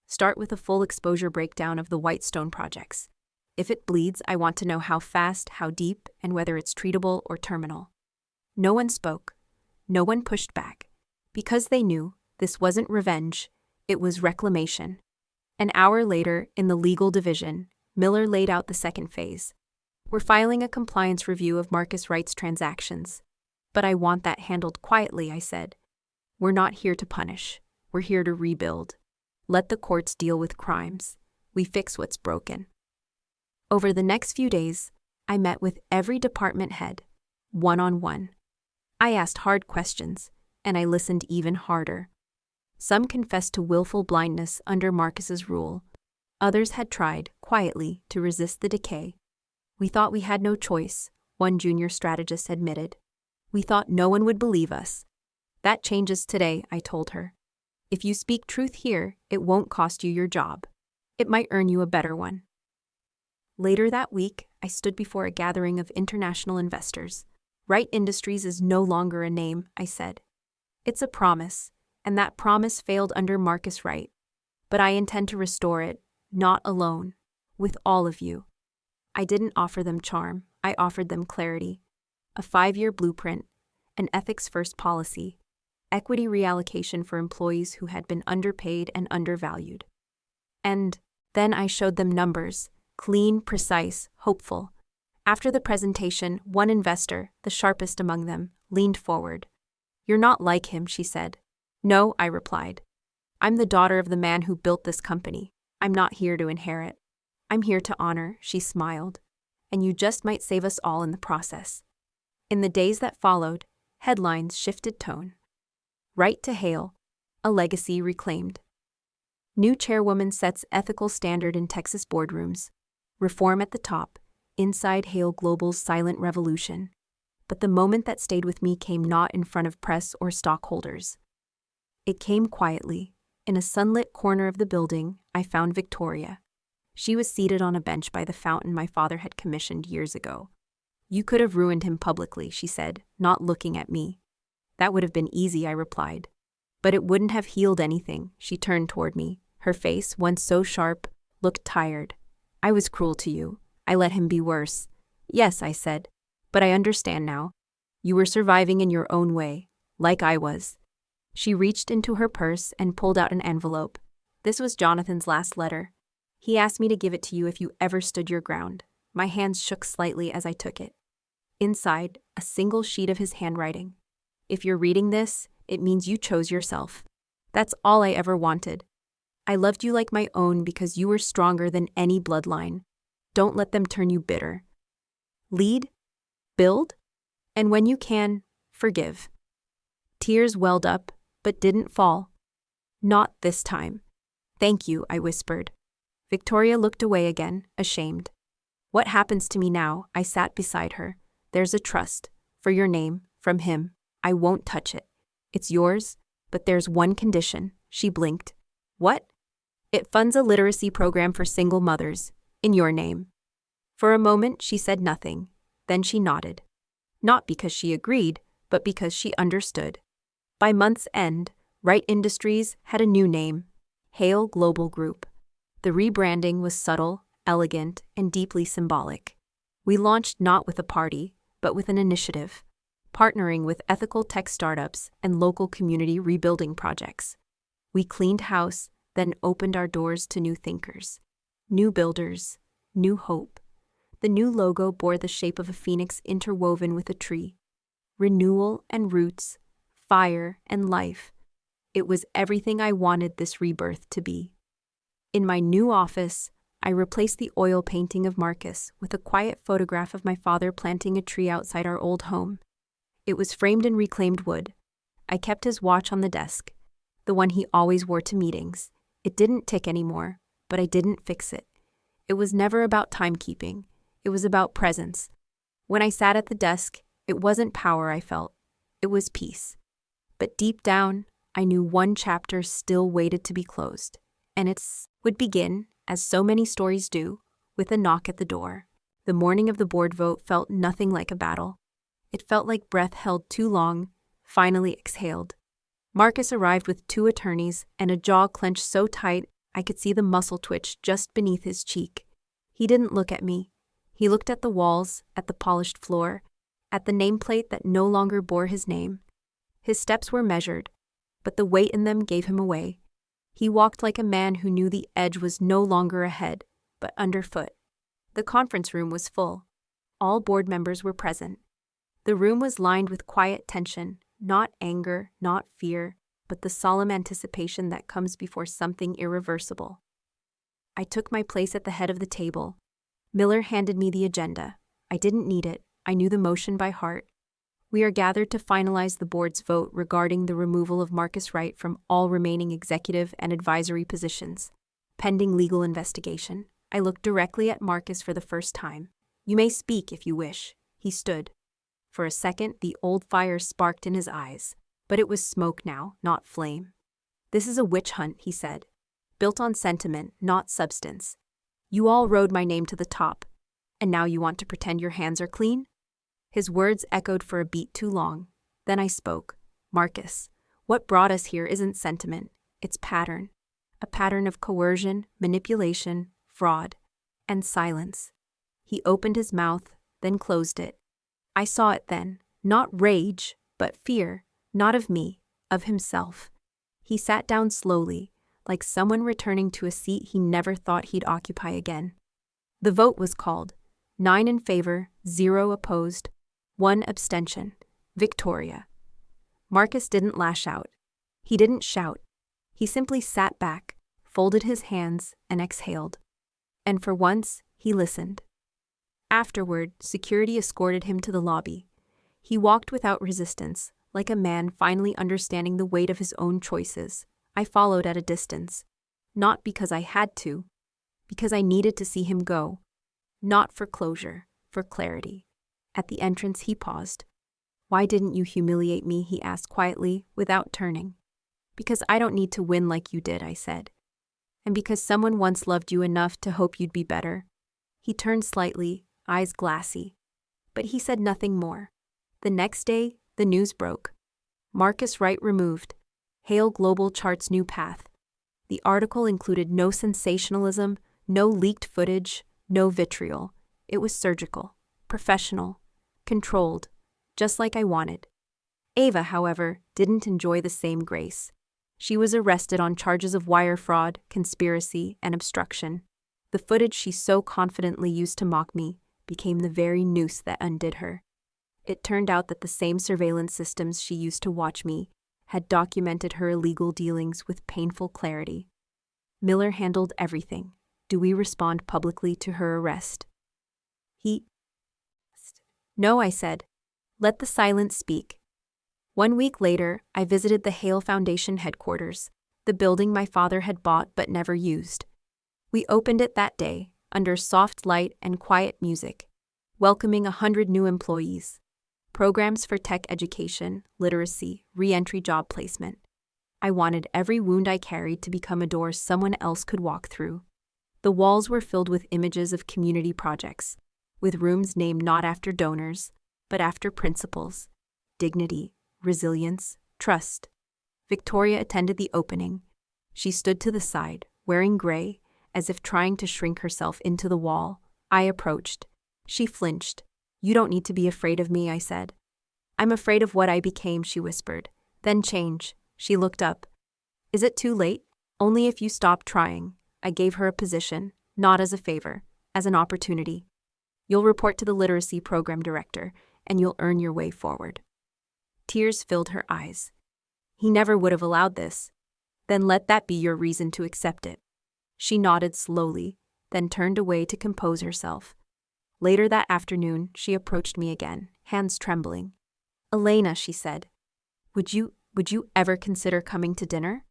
"Start with a full exposure breakdown of the Whitestone projects. If it bleeds, I want to know how fast, how deep, and whether it's treatable or terminal." No one spoke. No one pushed back. Because they knew this wasn't revenge, it was reclamation. An hour later, in the legal division, Miller laid out the second phase. "We're filing a compliance review of Marcus Wright's transactions. But I want that handled quietly," I said. "We're not here to punish. We're here to rebuild. Let the courts deal with crimes. We fix what's broken." Over the next few days, I met with every department head, one-on-one. I asked hard questions, and I listened even harder. Some confessed to willful blindness under Marcus's rule. Others had tried, quietly, to resist the decay. "We thought we had no choice," one junior strategist admitted. "We thought no one would believe us." "That changes today," I told her. "If you speak truth here, it won't cost you your job. It might earn you a better one." Later that week, I stood before a gathering of international investors. "Wright Industries is no longer a name," I said. "It's a promise, and that promise failed under Marcus Wright. But I intend to restore it, not alone, with all of you." I didn't offer them charm, I offered them clarity. A 5-year blueprint, an ethics-first policy, equity reallocation for employees who had been underpaid and undervalued. And Then I showed them numbers, clean, precise, hopeful. After the presentation, one investor, the sharpest among them, leaned forward. "You're not like him," she said. "No," I replied. "I'm the daughter of the man who built this company. I'm not here to inherit. I'm here to honor," she smiled. "And you just might save us all in the process." In the days that followed, headlines shifted tone. Right to Hail, a legacy reclaimed. New chairwoman sets ethical standard in Texas boardrooms. Reform at the top, inside Hail Global's silent revolution. But the moment that stayed with me came not in front of press or stockholders. It came quietly. In a sunlit corner of the building, I found Victoria. She was seated on a bench by the fountain my father had commissioned years ago. "You could have ruined him publicly," she said, not looking at me. "That would have been easy," I replied. "But it wouldn't have healed anything." She turned toward me. Her face, once so sharp, looked tired. "I was cruel to you. I let him be worse." "Yes," I said. "But I understand now. You were surviving in your own way, like I was." She reached into her purse and pulled out an envelope. "This was Jonathan's last letter. He asked me to give it to you if you ever stood your ground." My hands shook slightly as I took it. Inside, a single sheet of his handwriting. "If you're reading this, it means you chose yourself. That's all I ever wanted. I loved you like my own because you were stronger than any bloodline. Don't let them turn you bitter. Lead, build, and when you can, forgive." Tears welled up, but didn't fall. "Not this time." "Thank you," I whispered. Victoria looked away again, ashamed. "What happens to me now?" I sat beside her. "There's a trust, for your name, from him. I won't touch it. It's yours, but there's one condition." She blinked. "What?" "It funds a literacy program for single mothers, in your name." For a moment she said nothing, then she nodded. Not because she agreed, but because she understood. By month's end, Wright Industries had a new name, Hail Global Group. The rebranding was subtle, elegant, and deeply symbolic. We launched not with a party, but with an initiative, partnering with ethical tech startups and local community rebuilding projects. We cleaned house, then opened our doors to new thinkers, new builders, new hope. The new logo bore the shape of a phoenix interwoven with a tree. Renewal and roots, fire and life. It was everything I wanted this rebirth to be. In my new office, I replaced the oil painting of Marcus with a quiet photograph of my father planting a tree outside our old home. It was framed in reclaimed wood. I kept his watch on the desk, the one he always wore to meetings. It didn't tick anymore, but I didn't fix it. It was never about timekeeping. It was about presence. When I sat at the desk, it wasn't power I felt. It was peace. But deep down, I knew one chapter still waited to be closed, and it would begin, as so many stories do, with a knock at the door. The morning of the board vote felt nothing like a battle. It felt like breath held too long, finally exhaled. Marcus arrived with 2 attorneys and a jaw clenched so tight I could see the muscle twitch just beneath his cheek. He didn't look at me. He looked at the walls, at the polished floor, at the nameplate that no longer bore his name. His steps were measured, but the weight in them gave him away. He walked like a man who knew the edge was no longer ahead, but underfoot. The conference room was full. All board members were present. The room was lined with quiet tension, not anger, not fear, but the solemn anticipation that comes before something irreversible. I took my place at the head of the table. Miller handed me the agenda. I didn't need it. I knew the motion by heart. We are gathered to finalize the board's vote regarding the removal of Marcus Wright from all remaining executive and advisory positions, pending legal investigation. I looked directly at Marcus for the first time. "You may speak if you wish." He stood. For a second, the old fire sparked in his eyes, but it was smoke now, not flame. "This is a witch hunt," he said, "built on sentiment, not substance. You all rode my name to the top, and now you want to pretend your hands are clean?" His words echoed for a beat too long. Then I spoke. "Marcus, what brought us here isn't sentiment, it's pattern. A pattern of coercion, manipulation, fraud, and silence." He opened his mouth, then closed it. I saw it then, not rage, but fear, not of me, of himself. He sat down slowly, like someone returning to a seat he never thought he'd occupy again. The vote was called. 9 in favor, 0 opposed, 1 abstention. Victoria. Marcus didn't lash out. He didn't shout. He simply sat back, folded his hands, and exhaled. And for once, he listened. Afterward, security escorted him to the lobby. He walked without resistance, like a man finally understanding the weight of his own choices. I followed at a distance. Not because I had to, because I needed to see him go. Not for closure, for clarity. At the entrance, he paused. "Why didn't you humiliate me?" he asked quietly, without turning. "Because I don't need to win like you did," I said. "And because someone once loved you enough to hope you'd be better." He turned slightly, eyes glassy. But he said nothing more. The next day, the news broke. Marcus Wright removed. Hale Global charts new path. The article included no sensationalism, no leaked footage, no vitriol. It was surgical, professional, controlled, just like I wanted. Ava, however, didn't enjoy the same grace. She was arrested on charges of wire fraud, conspiracy, and obstruction. The footage she so confidently used to mock me became the very noose that undid her. It turned out that the same surveillance systems she used to watch me had documented her illegal dealings with painful clarity. Miller handled everything. Do we respond publicly to her arrest? No, I said. Let the silence speak. 1 week later, I visited the Hale Foundation headquarters, the building my father had bought but never used. We opened it that day, under soft light and quiet music, welcoming 100 new employees. Programs for tech education, literacy, re-entry job placement. I wanted every wound I carried to become a door someone else could walk through. The walls were filled with images of community projects, with rooms named not after donors, but after principles: dignity, resilience, trust. Victoria attended the opening. She stood to the side, wearing gray, as if trying to shrink herself into the wall. I approached. She flinched. "You don't need to be afraid of me," I said. "I'm afraid of what I became," she whispered. "Then change." She looked up. "Is it too late?" "Only if you stop trying." I gave her a position, not as a favor, as an opportunity. "You'll report to the literacy program director, and you'll earn your way forward." Tears filled her eyes. "He never would have allowed this." "Then let that be your reason to accept it." She nodded slowly, then turned away to compose herself. Later that afternoon, she approached me again, hands trembling. "Elena," she said, would you ever consider coming to dinner?"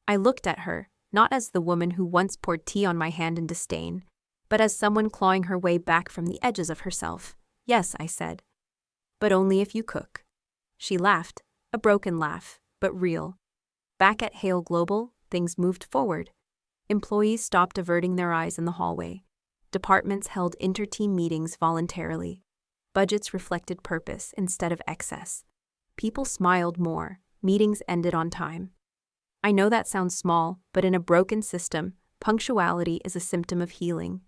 I looked at her, not as the woman who once poured tea on my hand in disdain, but as someone clawing her way back from the edges of herself. "Yes," I said. "But only if you cook." She laughed, a broken laugh, but real. Back at Hale Global, things moved forward. Employees stopped averting their eyes in the hallway. Departments held inter-team meetings voluntarily. Budgets reflected purpose instead of excess. People smiled more. Meetings ended on time. I know that sounds small, but in a broken system, punctuality is a symptom of healing.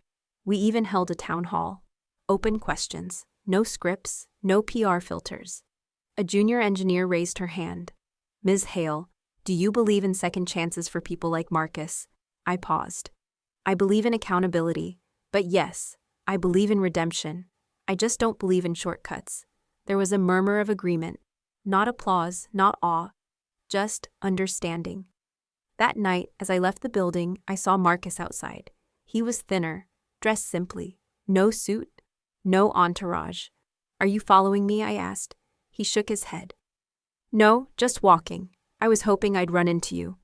We even held a town hall. Open questions. No scripts, no PR filters. A junior engineer raised her hand. "Ms. Hale, do you believe in second chances for people like Marcus?" I paused. "I believe in accountability, but yes, I believe in redemption. I just don't believe in shortcuts." There was a murmur of agreement. Not applause, not awe, just understanding. That night, as I left the building, I saw Marcus outside. He was thinner, dressed simply. No suit, no entourage. "Are you following me?" I asked. He shook his head. "No, just walking. I was hoping I'd run into you."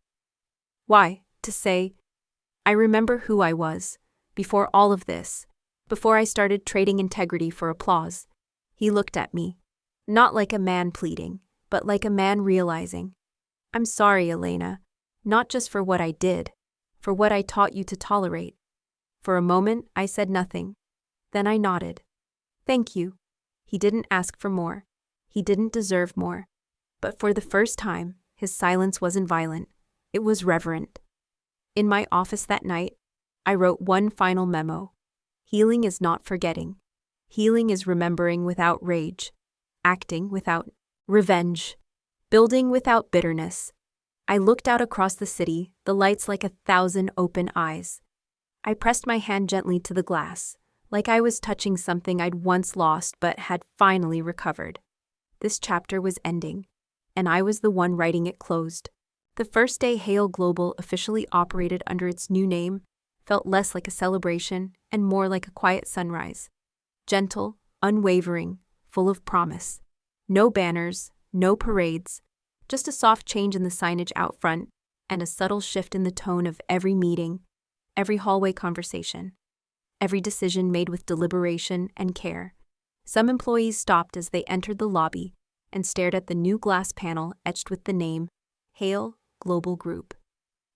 "Why?" "To say, I remember who I was, before all of this, before I started trading integrity for applause." He looked at me, not like a man pleading, but like a man realizing. "I'm sorry, Elena, not just for what I did, for what I taught you to tolerate." For a moment, I said nothing. Then I nodded. "Thank you." He didn't ask for more. He didn't deserve more. But for the first time, his silence wasn't violent. It was reverent. In my office that night, I wrote one final memo. Healing is not forgetting. Healing is remembering without rage, acting without revenge, building without bitterness. I looked out across the city, the lights like 1,000 open eyes. I pressed my hand gently to the glass, like I was touching something I'd once lost but had finally recovered. This chapter was ending, and I was the one writing it closed. The first day Hale Global officially operated under its new name felt less like a celebration and more like a quiet sunrise. Gentle, unwavering, full of promise. No banners, no parades, just a soft change in the signage out front and a subtle shift in the tone of every meeting, every hallway conversation, every decision made with deliberation and care. Some employees stopped as they entered the lobby and stared at the new glass panel etched with the name Hale Global Group.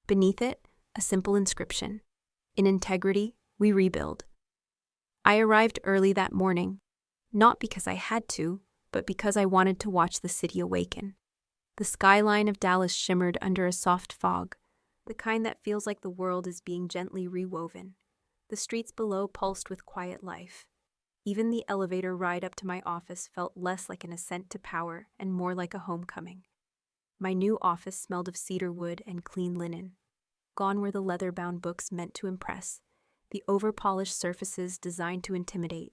Beneath it, a simple inscription: "In integrity, we rebuild." I arrived early that morning, not because I had to, but because I wanted to watch the city awaken. The skyline of Dallas shimmered under a soft fog, the kind that feels like the world is being gently rewoven. The streets below pulsed with quiet life. Even the elevator ride up to my office felt less like an ascent to power and more like a homecoming. My new office smelled of cedar wood and clean linen. Gone were the leather-bound books meant to impress, the over-polished surfaces designed to intimidate.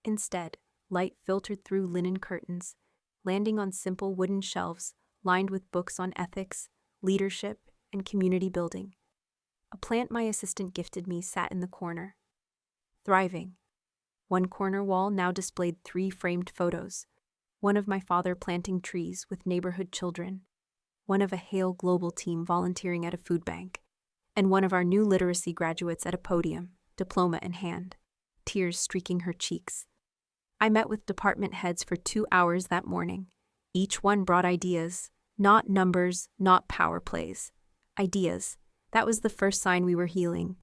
Instead, light filtered through linen curtains, landing on simple wooden shelves lined with books on ethics, leadership, and community building. A plant my assistant gifted me sat in the corner, thriving. One corner wall now displayed 3 framed photos, one of my father planting trees with neighborhood children, one of a Hale Global team volunteering at a food bank, and one of our new literacy graduates at a podium, diploma in hand, tears streaking her cheeks. I met with department heads for 2 hours that morning. Each one brought ideas, not numbers, not power plays. Ideas. That was the first sign we were healing.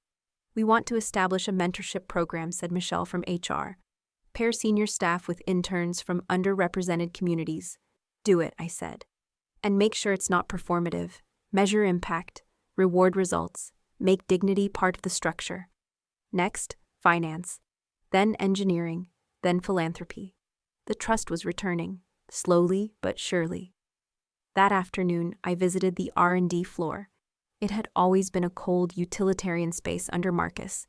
"We want to establish a mentorship program," said Michelle from HR. "Pair senior staff with interns from underrepresented communities." "Do it," I said. "And make sure it's not performative. Measure impact, reward results, make dignity part of the structure." Next, finance. Then engineering, then philanthropy. The trust was returning, slowly but surely. That afternoon, I visited the R&D floor. It had always been a cold, utilitarian space under Marcus.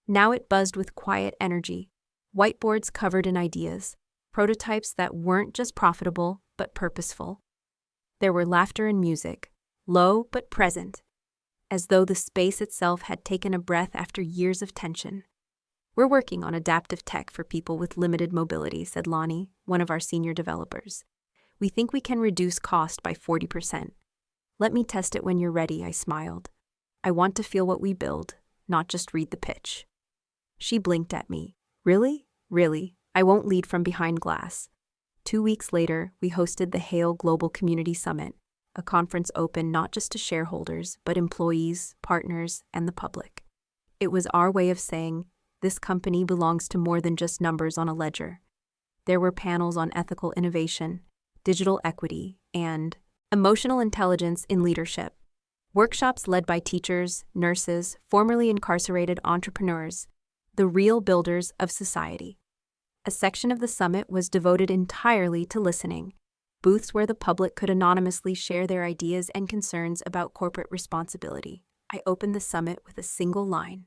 Now it buzzed with quiet energy, whiteboards covered in ideas, prototypes that weren't just profitable, but purposeful. There were laughter and music, low but present, as though the space itself had taken a breath after years of tension. "We're working on adaptive tech for people with limited mobility," said Lonnie, one of our senior developers. "We think we can reduce cost by 40%. "Let me test it when you're ready," I smiled. "I want to feel what we build, not just read the pitch." She blinked at me. "Really? Really? I won't lead from behind glass." 2 weeks later, we hosted the Hale Global Community Summit, a conference open not just to shareholders, but employees, partners, and the public. It was our way of saying, this company belongs to more than just numbers on a ledger. There were panels on ethical innovation, digital equity, and emotional intelligence in leadership. Workshops led by teachers, nurses, formerly incarcerated entrepreneurs, the real builders of society. A section of the summit was devoted entirely to listening, booths where the public could anonymously share their ideas and concerns about corporate responsibility. I opened the summit with a single line: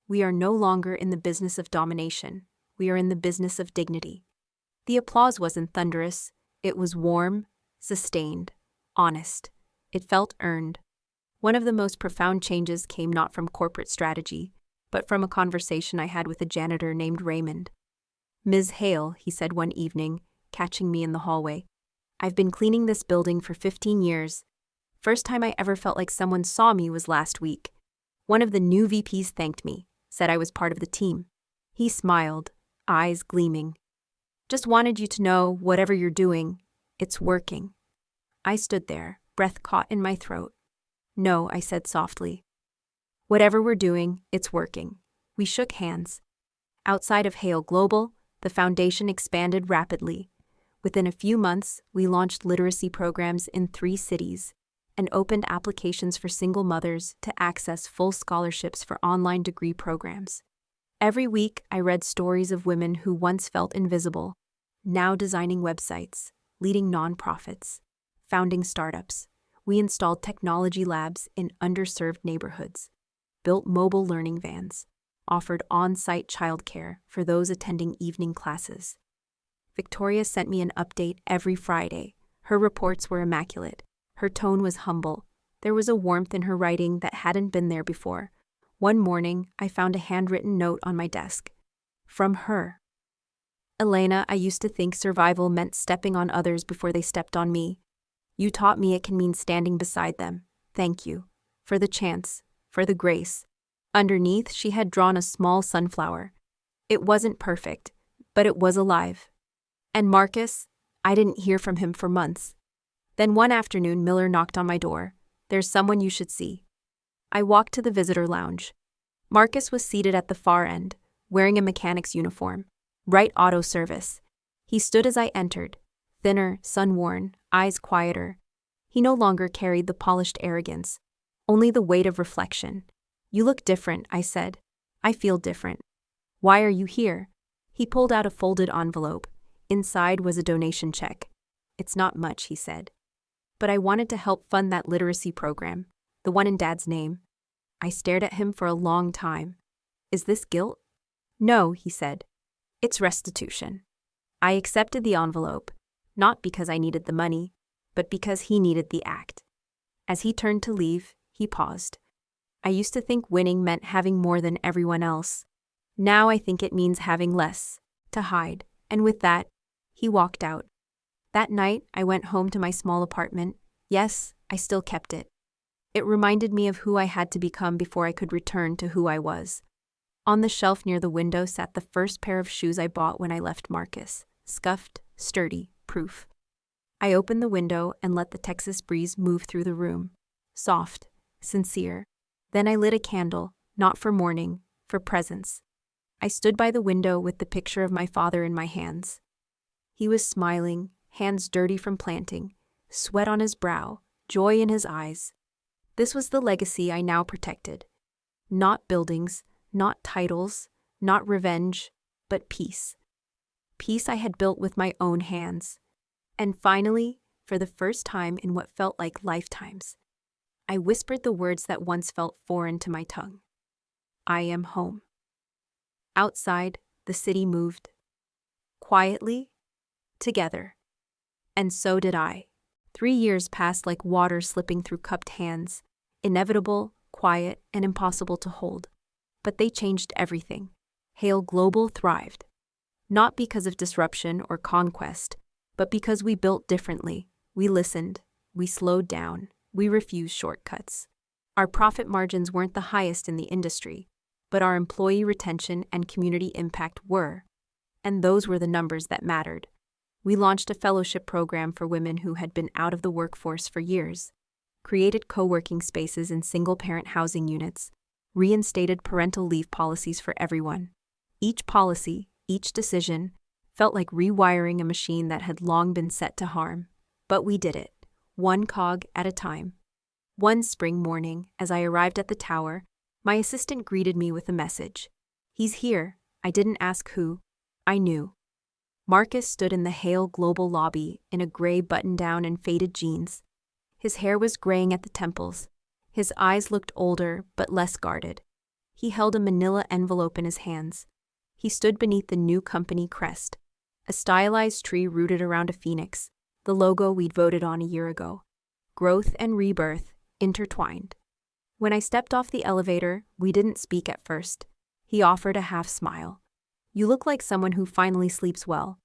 "We are no longer in the business of domination. We are in the business of dignity." The applause wasn't thunderous. It was warm, sustained, honest. It felt earned. One of the most profound changes came not from corporate strategy, but from a conversation I had with a janitor named Raymond. "Ms. Hale," he said one evening, catching me in the hallway, "I've been cleaning this building for 15 years. First time I ever felt like someone saw me was last week. One of the new VPs thanked me, said I was part of the team. He smiled, eyes gleaming. Just wanted you to know, whatever you're doing, it's working." I stood there, breath caught in my throat. "No," I said softly. "Whatever we're doing, it's working." We shook hands. Outside of Hale Global, the foundation expanded rapidly. Within a few months, we launched literacy programs in 3 cities and opened applications for single mothers to access full scholarships for online degree programs. Every week, I read stories of women who once felt invisible, now designing websites, leading nonprofits, founding startups. We installed technology labs in underserved neighborhoods, built mobile learning vans, offered on-site childcare for those attending evening classes. Victoria sent me an update every Friday. Her reports were immaculate. Her tone was humble. There was a warmth in her writing that hadn't been there before. One morning, I found a handwritten note on my desk. From her. Elena, I used to think survival meant stepping on others before they stepped on me. You taught me it can mean standing beside them. Thank you. For the chance. For the grace. Underneath, she had drawn a small sunflower. It wasn't perfect, but it was alive. And Marcus, I didn't hear from him for months. Then one afternoon, Miller knocked on my door. There's someone you should see. I walked to the visitor lounge. Marcus was seated at the far end, wearing a mechanic's uniform. Right auto service. He stood as I entered, thinner, sun-worn, eyes quieter. He no longer carried the polished arrogance, only the weight of reflection. You look different, I said. I feel different. Why are you here? He pulled out a folded envelope. Inside was a donation check. It's not much, he said. But I wanted to help fund that literacy program, the one in Dad's name. I stared at him for a long time. Is this guilt? No, he said. It's restitution. I accepted the envelope, not because I needed the money, but because he needed the act. As he turned to leave, he paused. I used to think winning meant having more than everyone else. Now I think it means having less, to hide, and with that, he walked out. That night, I went home to my small apartment. Yes, I still kept it. It reminded me of who I had to become before I could return to who I was. On the shelf near the window sat the first pair of shoes I bought when I left Marcus. Scuffed, sturdy, proof. I opened the window and let the Texas breeze move through the room. Soft, sincere. Then I lit a candle, not for mourning, for presence. I stood by the window with the picture of my father in my hands. He was smiling, hands dirty from planting, sweat on his brow, joy in his eyes. This was the legacy I now protected. Not buildings, not titles, not revenge, but peace. Peace I had built with my own hands. And finally, for the first time in what felt like lifetimes, I whispered the words that once felt foreign to my tongue. I am home. Outside, the city moved. Quietly, together. And so did I. 3 years passed like water slipping through cupped hands, inevitable, quiet, and impossible to hold. But they changed everything. Hale Global thrived. Not because of disruption or conquest, but because we built differently. We listened. We slowed down. We refused shortcuts. Our profit margins weren't the highest in the industry, but our employee retention and community impact were. And those were the numbers that mattered. We launched a fellowship program for women who had been out of the workforce for years, created co-working spaces in single-parent housing units, reinstated parental leave policies for everyone. Each policy, each decision, felt like rewiring a machine that had long been set to harm. But we did it, one cog at a time. One spring morning, as I arrived at the tower, my assistant greeted me with a message. He's here. I didn't ask who. I knew. Marcus stood in the Hale Global lobby in a gray button-down and faded jeans. His hair was graying at the temples. His eyes looked older, but less guarded. He held a manila envelope in his hands. He stood beneath the new company crest, a stylized tree rooted around a phoenix, the logo we'd voted on a year ago. Growth and rebirth, intertwined. When I stepped off the elevator, we didn't speak at first. He offered a half smile. You look like someone who finally sleeps well.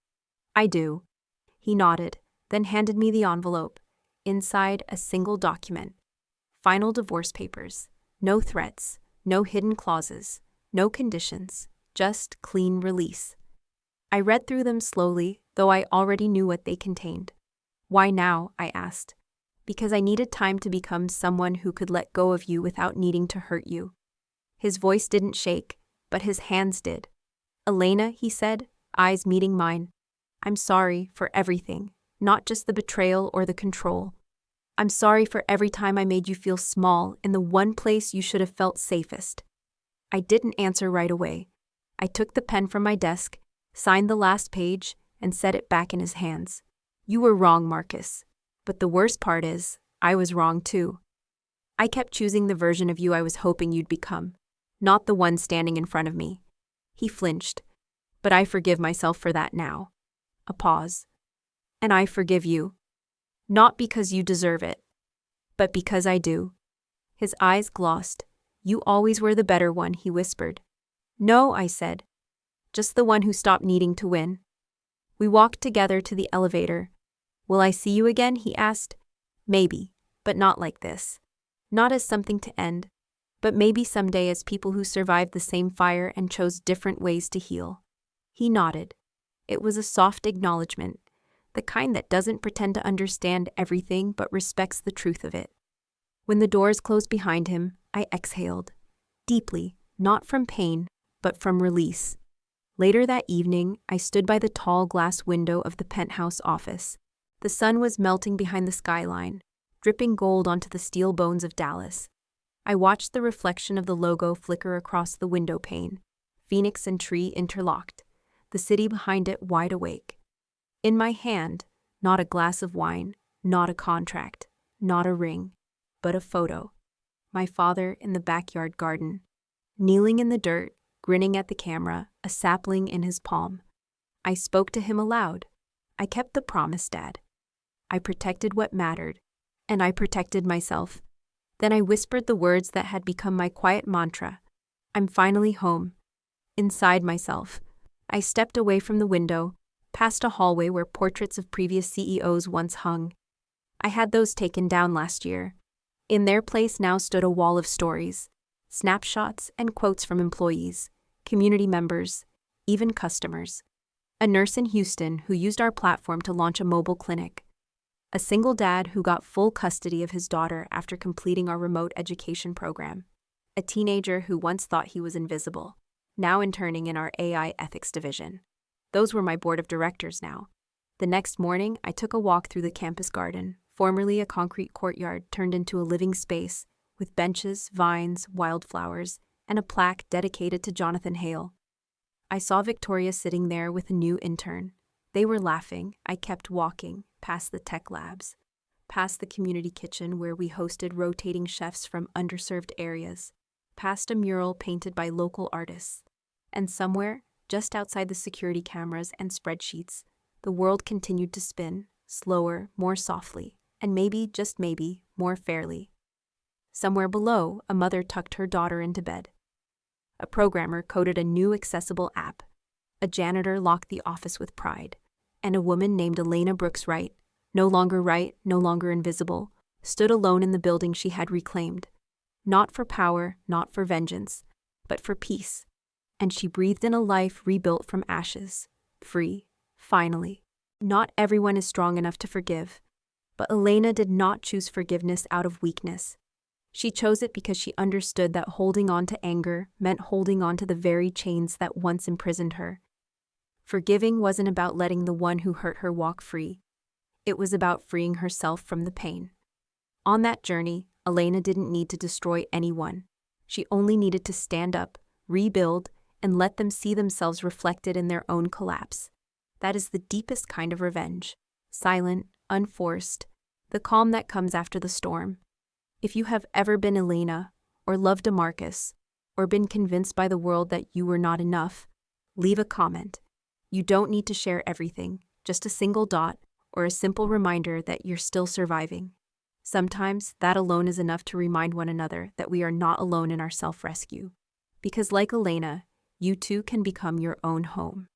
I do. He nodded, then handed me the envelope. Inside, a single document. Final divorce papers. No threats, no hidden clauses, no conditions, just clean release. I read through them slowly, though I already knew what they contained. Why now? I asked. Because I needed time to become someone who could let go of you without needing to hurt you. His voice didn't shake, but his hands did. Elena, he said, eyes meeting mine. I'm sorry for everything, not just the betrayal or the control. I'm sorry for every time I made you feel small in the one place you should have felt safest. I didn't answer right away. I took the pen from my desk, signed the last page, and set it back in his hands. You were wrong, Marcus. But the worst part is, I was wrong too. I kept choosing the version of you I was hoping you'd become, not the one standing in front of me. He flinched. But I forgive myself for that now. A pause. And I forgive you. Not because you deserve it, but because I do. His eyes glossed. You always were the better one, he whispered. No, I said. Just the one who stopped needing to win. We walked together to the elevator. Will I see you again? He asked. Maybe, but not like this. Not as something to end, but maybe someday as people who survived the same fire and chose different ways to heal. He nodded. It was a soft acknowledgement, the kind that doesn't pretend to understand everything but respects the truth of it. When the doors closed behind him, I exhaled. Deeply, not from pain, but from release. Later that evening, I stood by the tall glass window of the penthouse office. The sun was melting behind the skyline, dripping gold onto the steel bones of Dallas. I watched the reflection of the logo flicker across the window pane, phoenix and tree interlocked, the city behind it wide awake. In my hand, not a glass of wine, not a contract, not a ring, but a photo. My father in the backyard garden, kneeling in the dirt, grinning at the camera, a sapling in his palm. I spoke to him aloud. I kept the promise, Dad. I protected what mattered, and I protected myself. Then I whispered the words that had become my quiet mantra. I'm finally home. Inside myself. I stepped away from the window, past a hallway where portraits of previous CEOs once hung. I had those taken down last year. In their place now stood a wall of stories, snapshots and quotes from employees, community members, even customers. A nurse in Houston who used our platform to launch a mobile clinic. A single dad who got full custody of his daughter after completing our remote education program. A teenager who once thought he was invisible, now interning in our AI ethics division. Those were my board of directors now. The next morning, I took a walk through the campus garden, formerly a concrete courtyard turned into a living space, with benches, vines, wildflowers, and a plaque dedicated to Jonathan Hale. I saw Victoria sitting there with a new intern. They were laughing. I kept walking, past the tech labs, past the community kitchen where we hosted rotating chefs from underserved areas, past a mural painted by local artists. And somewhere, just outside the security cameras and spreadsheets, the world continued to spin, slower, more softly, and maybe, just maybe, more fairly. Somewhere below, a mother tucked her daughter into bed. A programmer coded a new accessible app. A janitor locked the office with pride. And a woman named Elena Brooks Wright, no longer invisible, stood alone in the building she had reclaimed. Not for power, not for vengeance, but for peace. And she breathed in a life rebuilt from ashes, free, finally. Not everyone is strong enough to forgive, but Elena did not choose forgiveness out of weakness. She chose it because she understood that holding on to anger meant holding on to the very chains that once imprisoned her. Forgiving wasn't about letting the one who hurt her walk free. It was about freeing herself from the pain. On that journey, Elena didn't need to destroy anyone. She only needed to stand up, rebuild, and let them see themselves reflected in their own collapse. That is the deepest kind of revenge. Silent, unforced, the calm that comes after the storm. If you have ever been Elena, or loved a Marcus, or been convinced by the world that you were not enough, leave a comment. You don't need to share everything, just a single dot, or a simple reminder that you're still surviving. Sometimes that alone is enough to remind one another that we are not alone in our self-rescue. Because like Elena, you too can become your own home.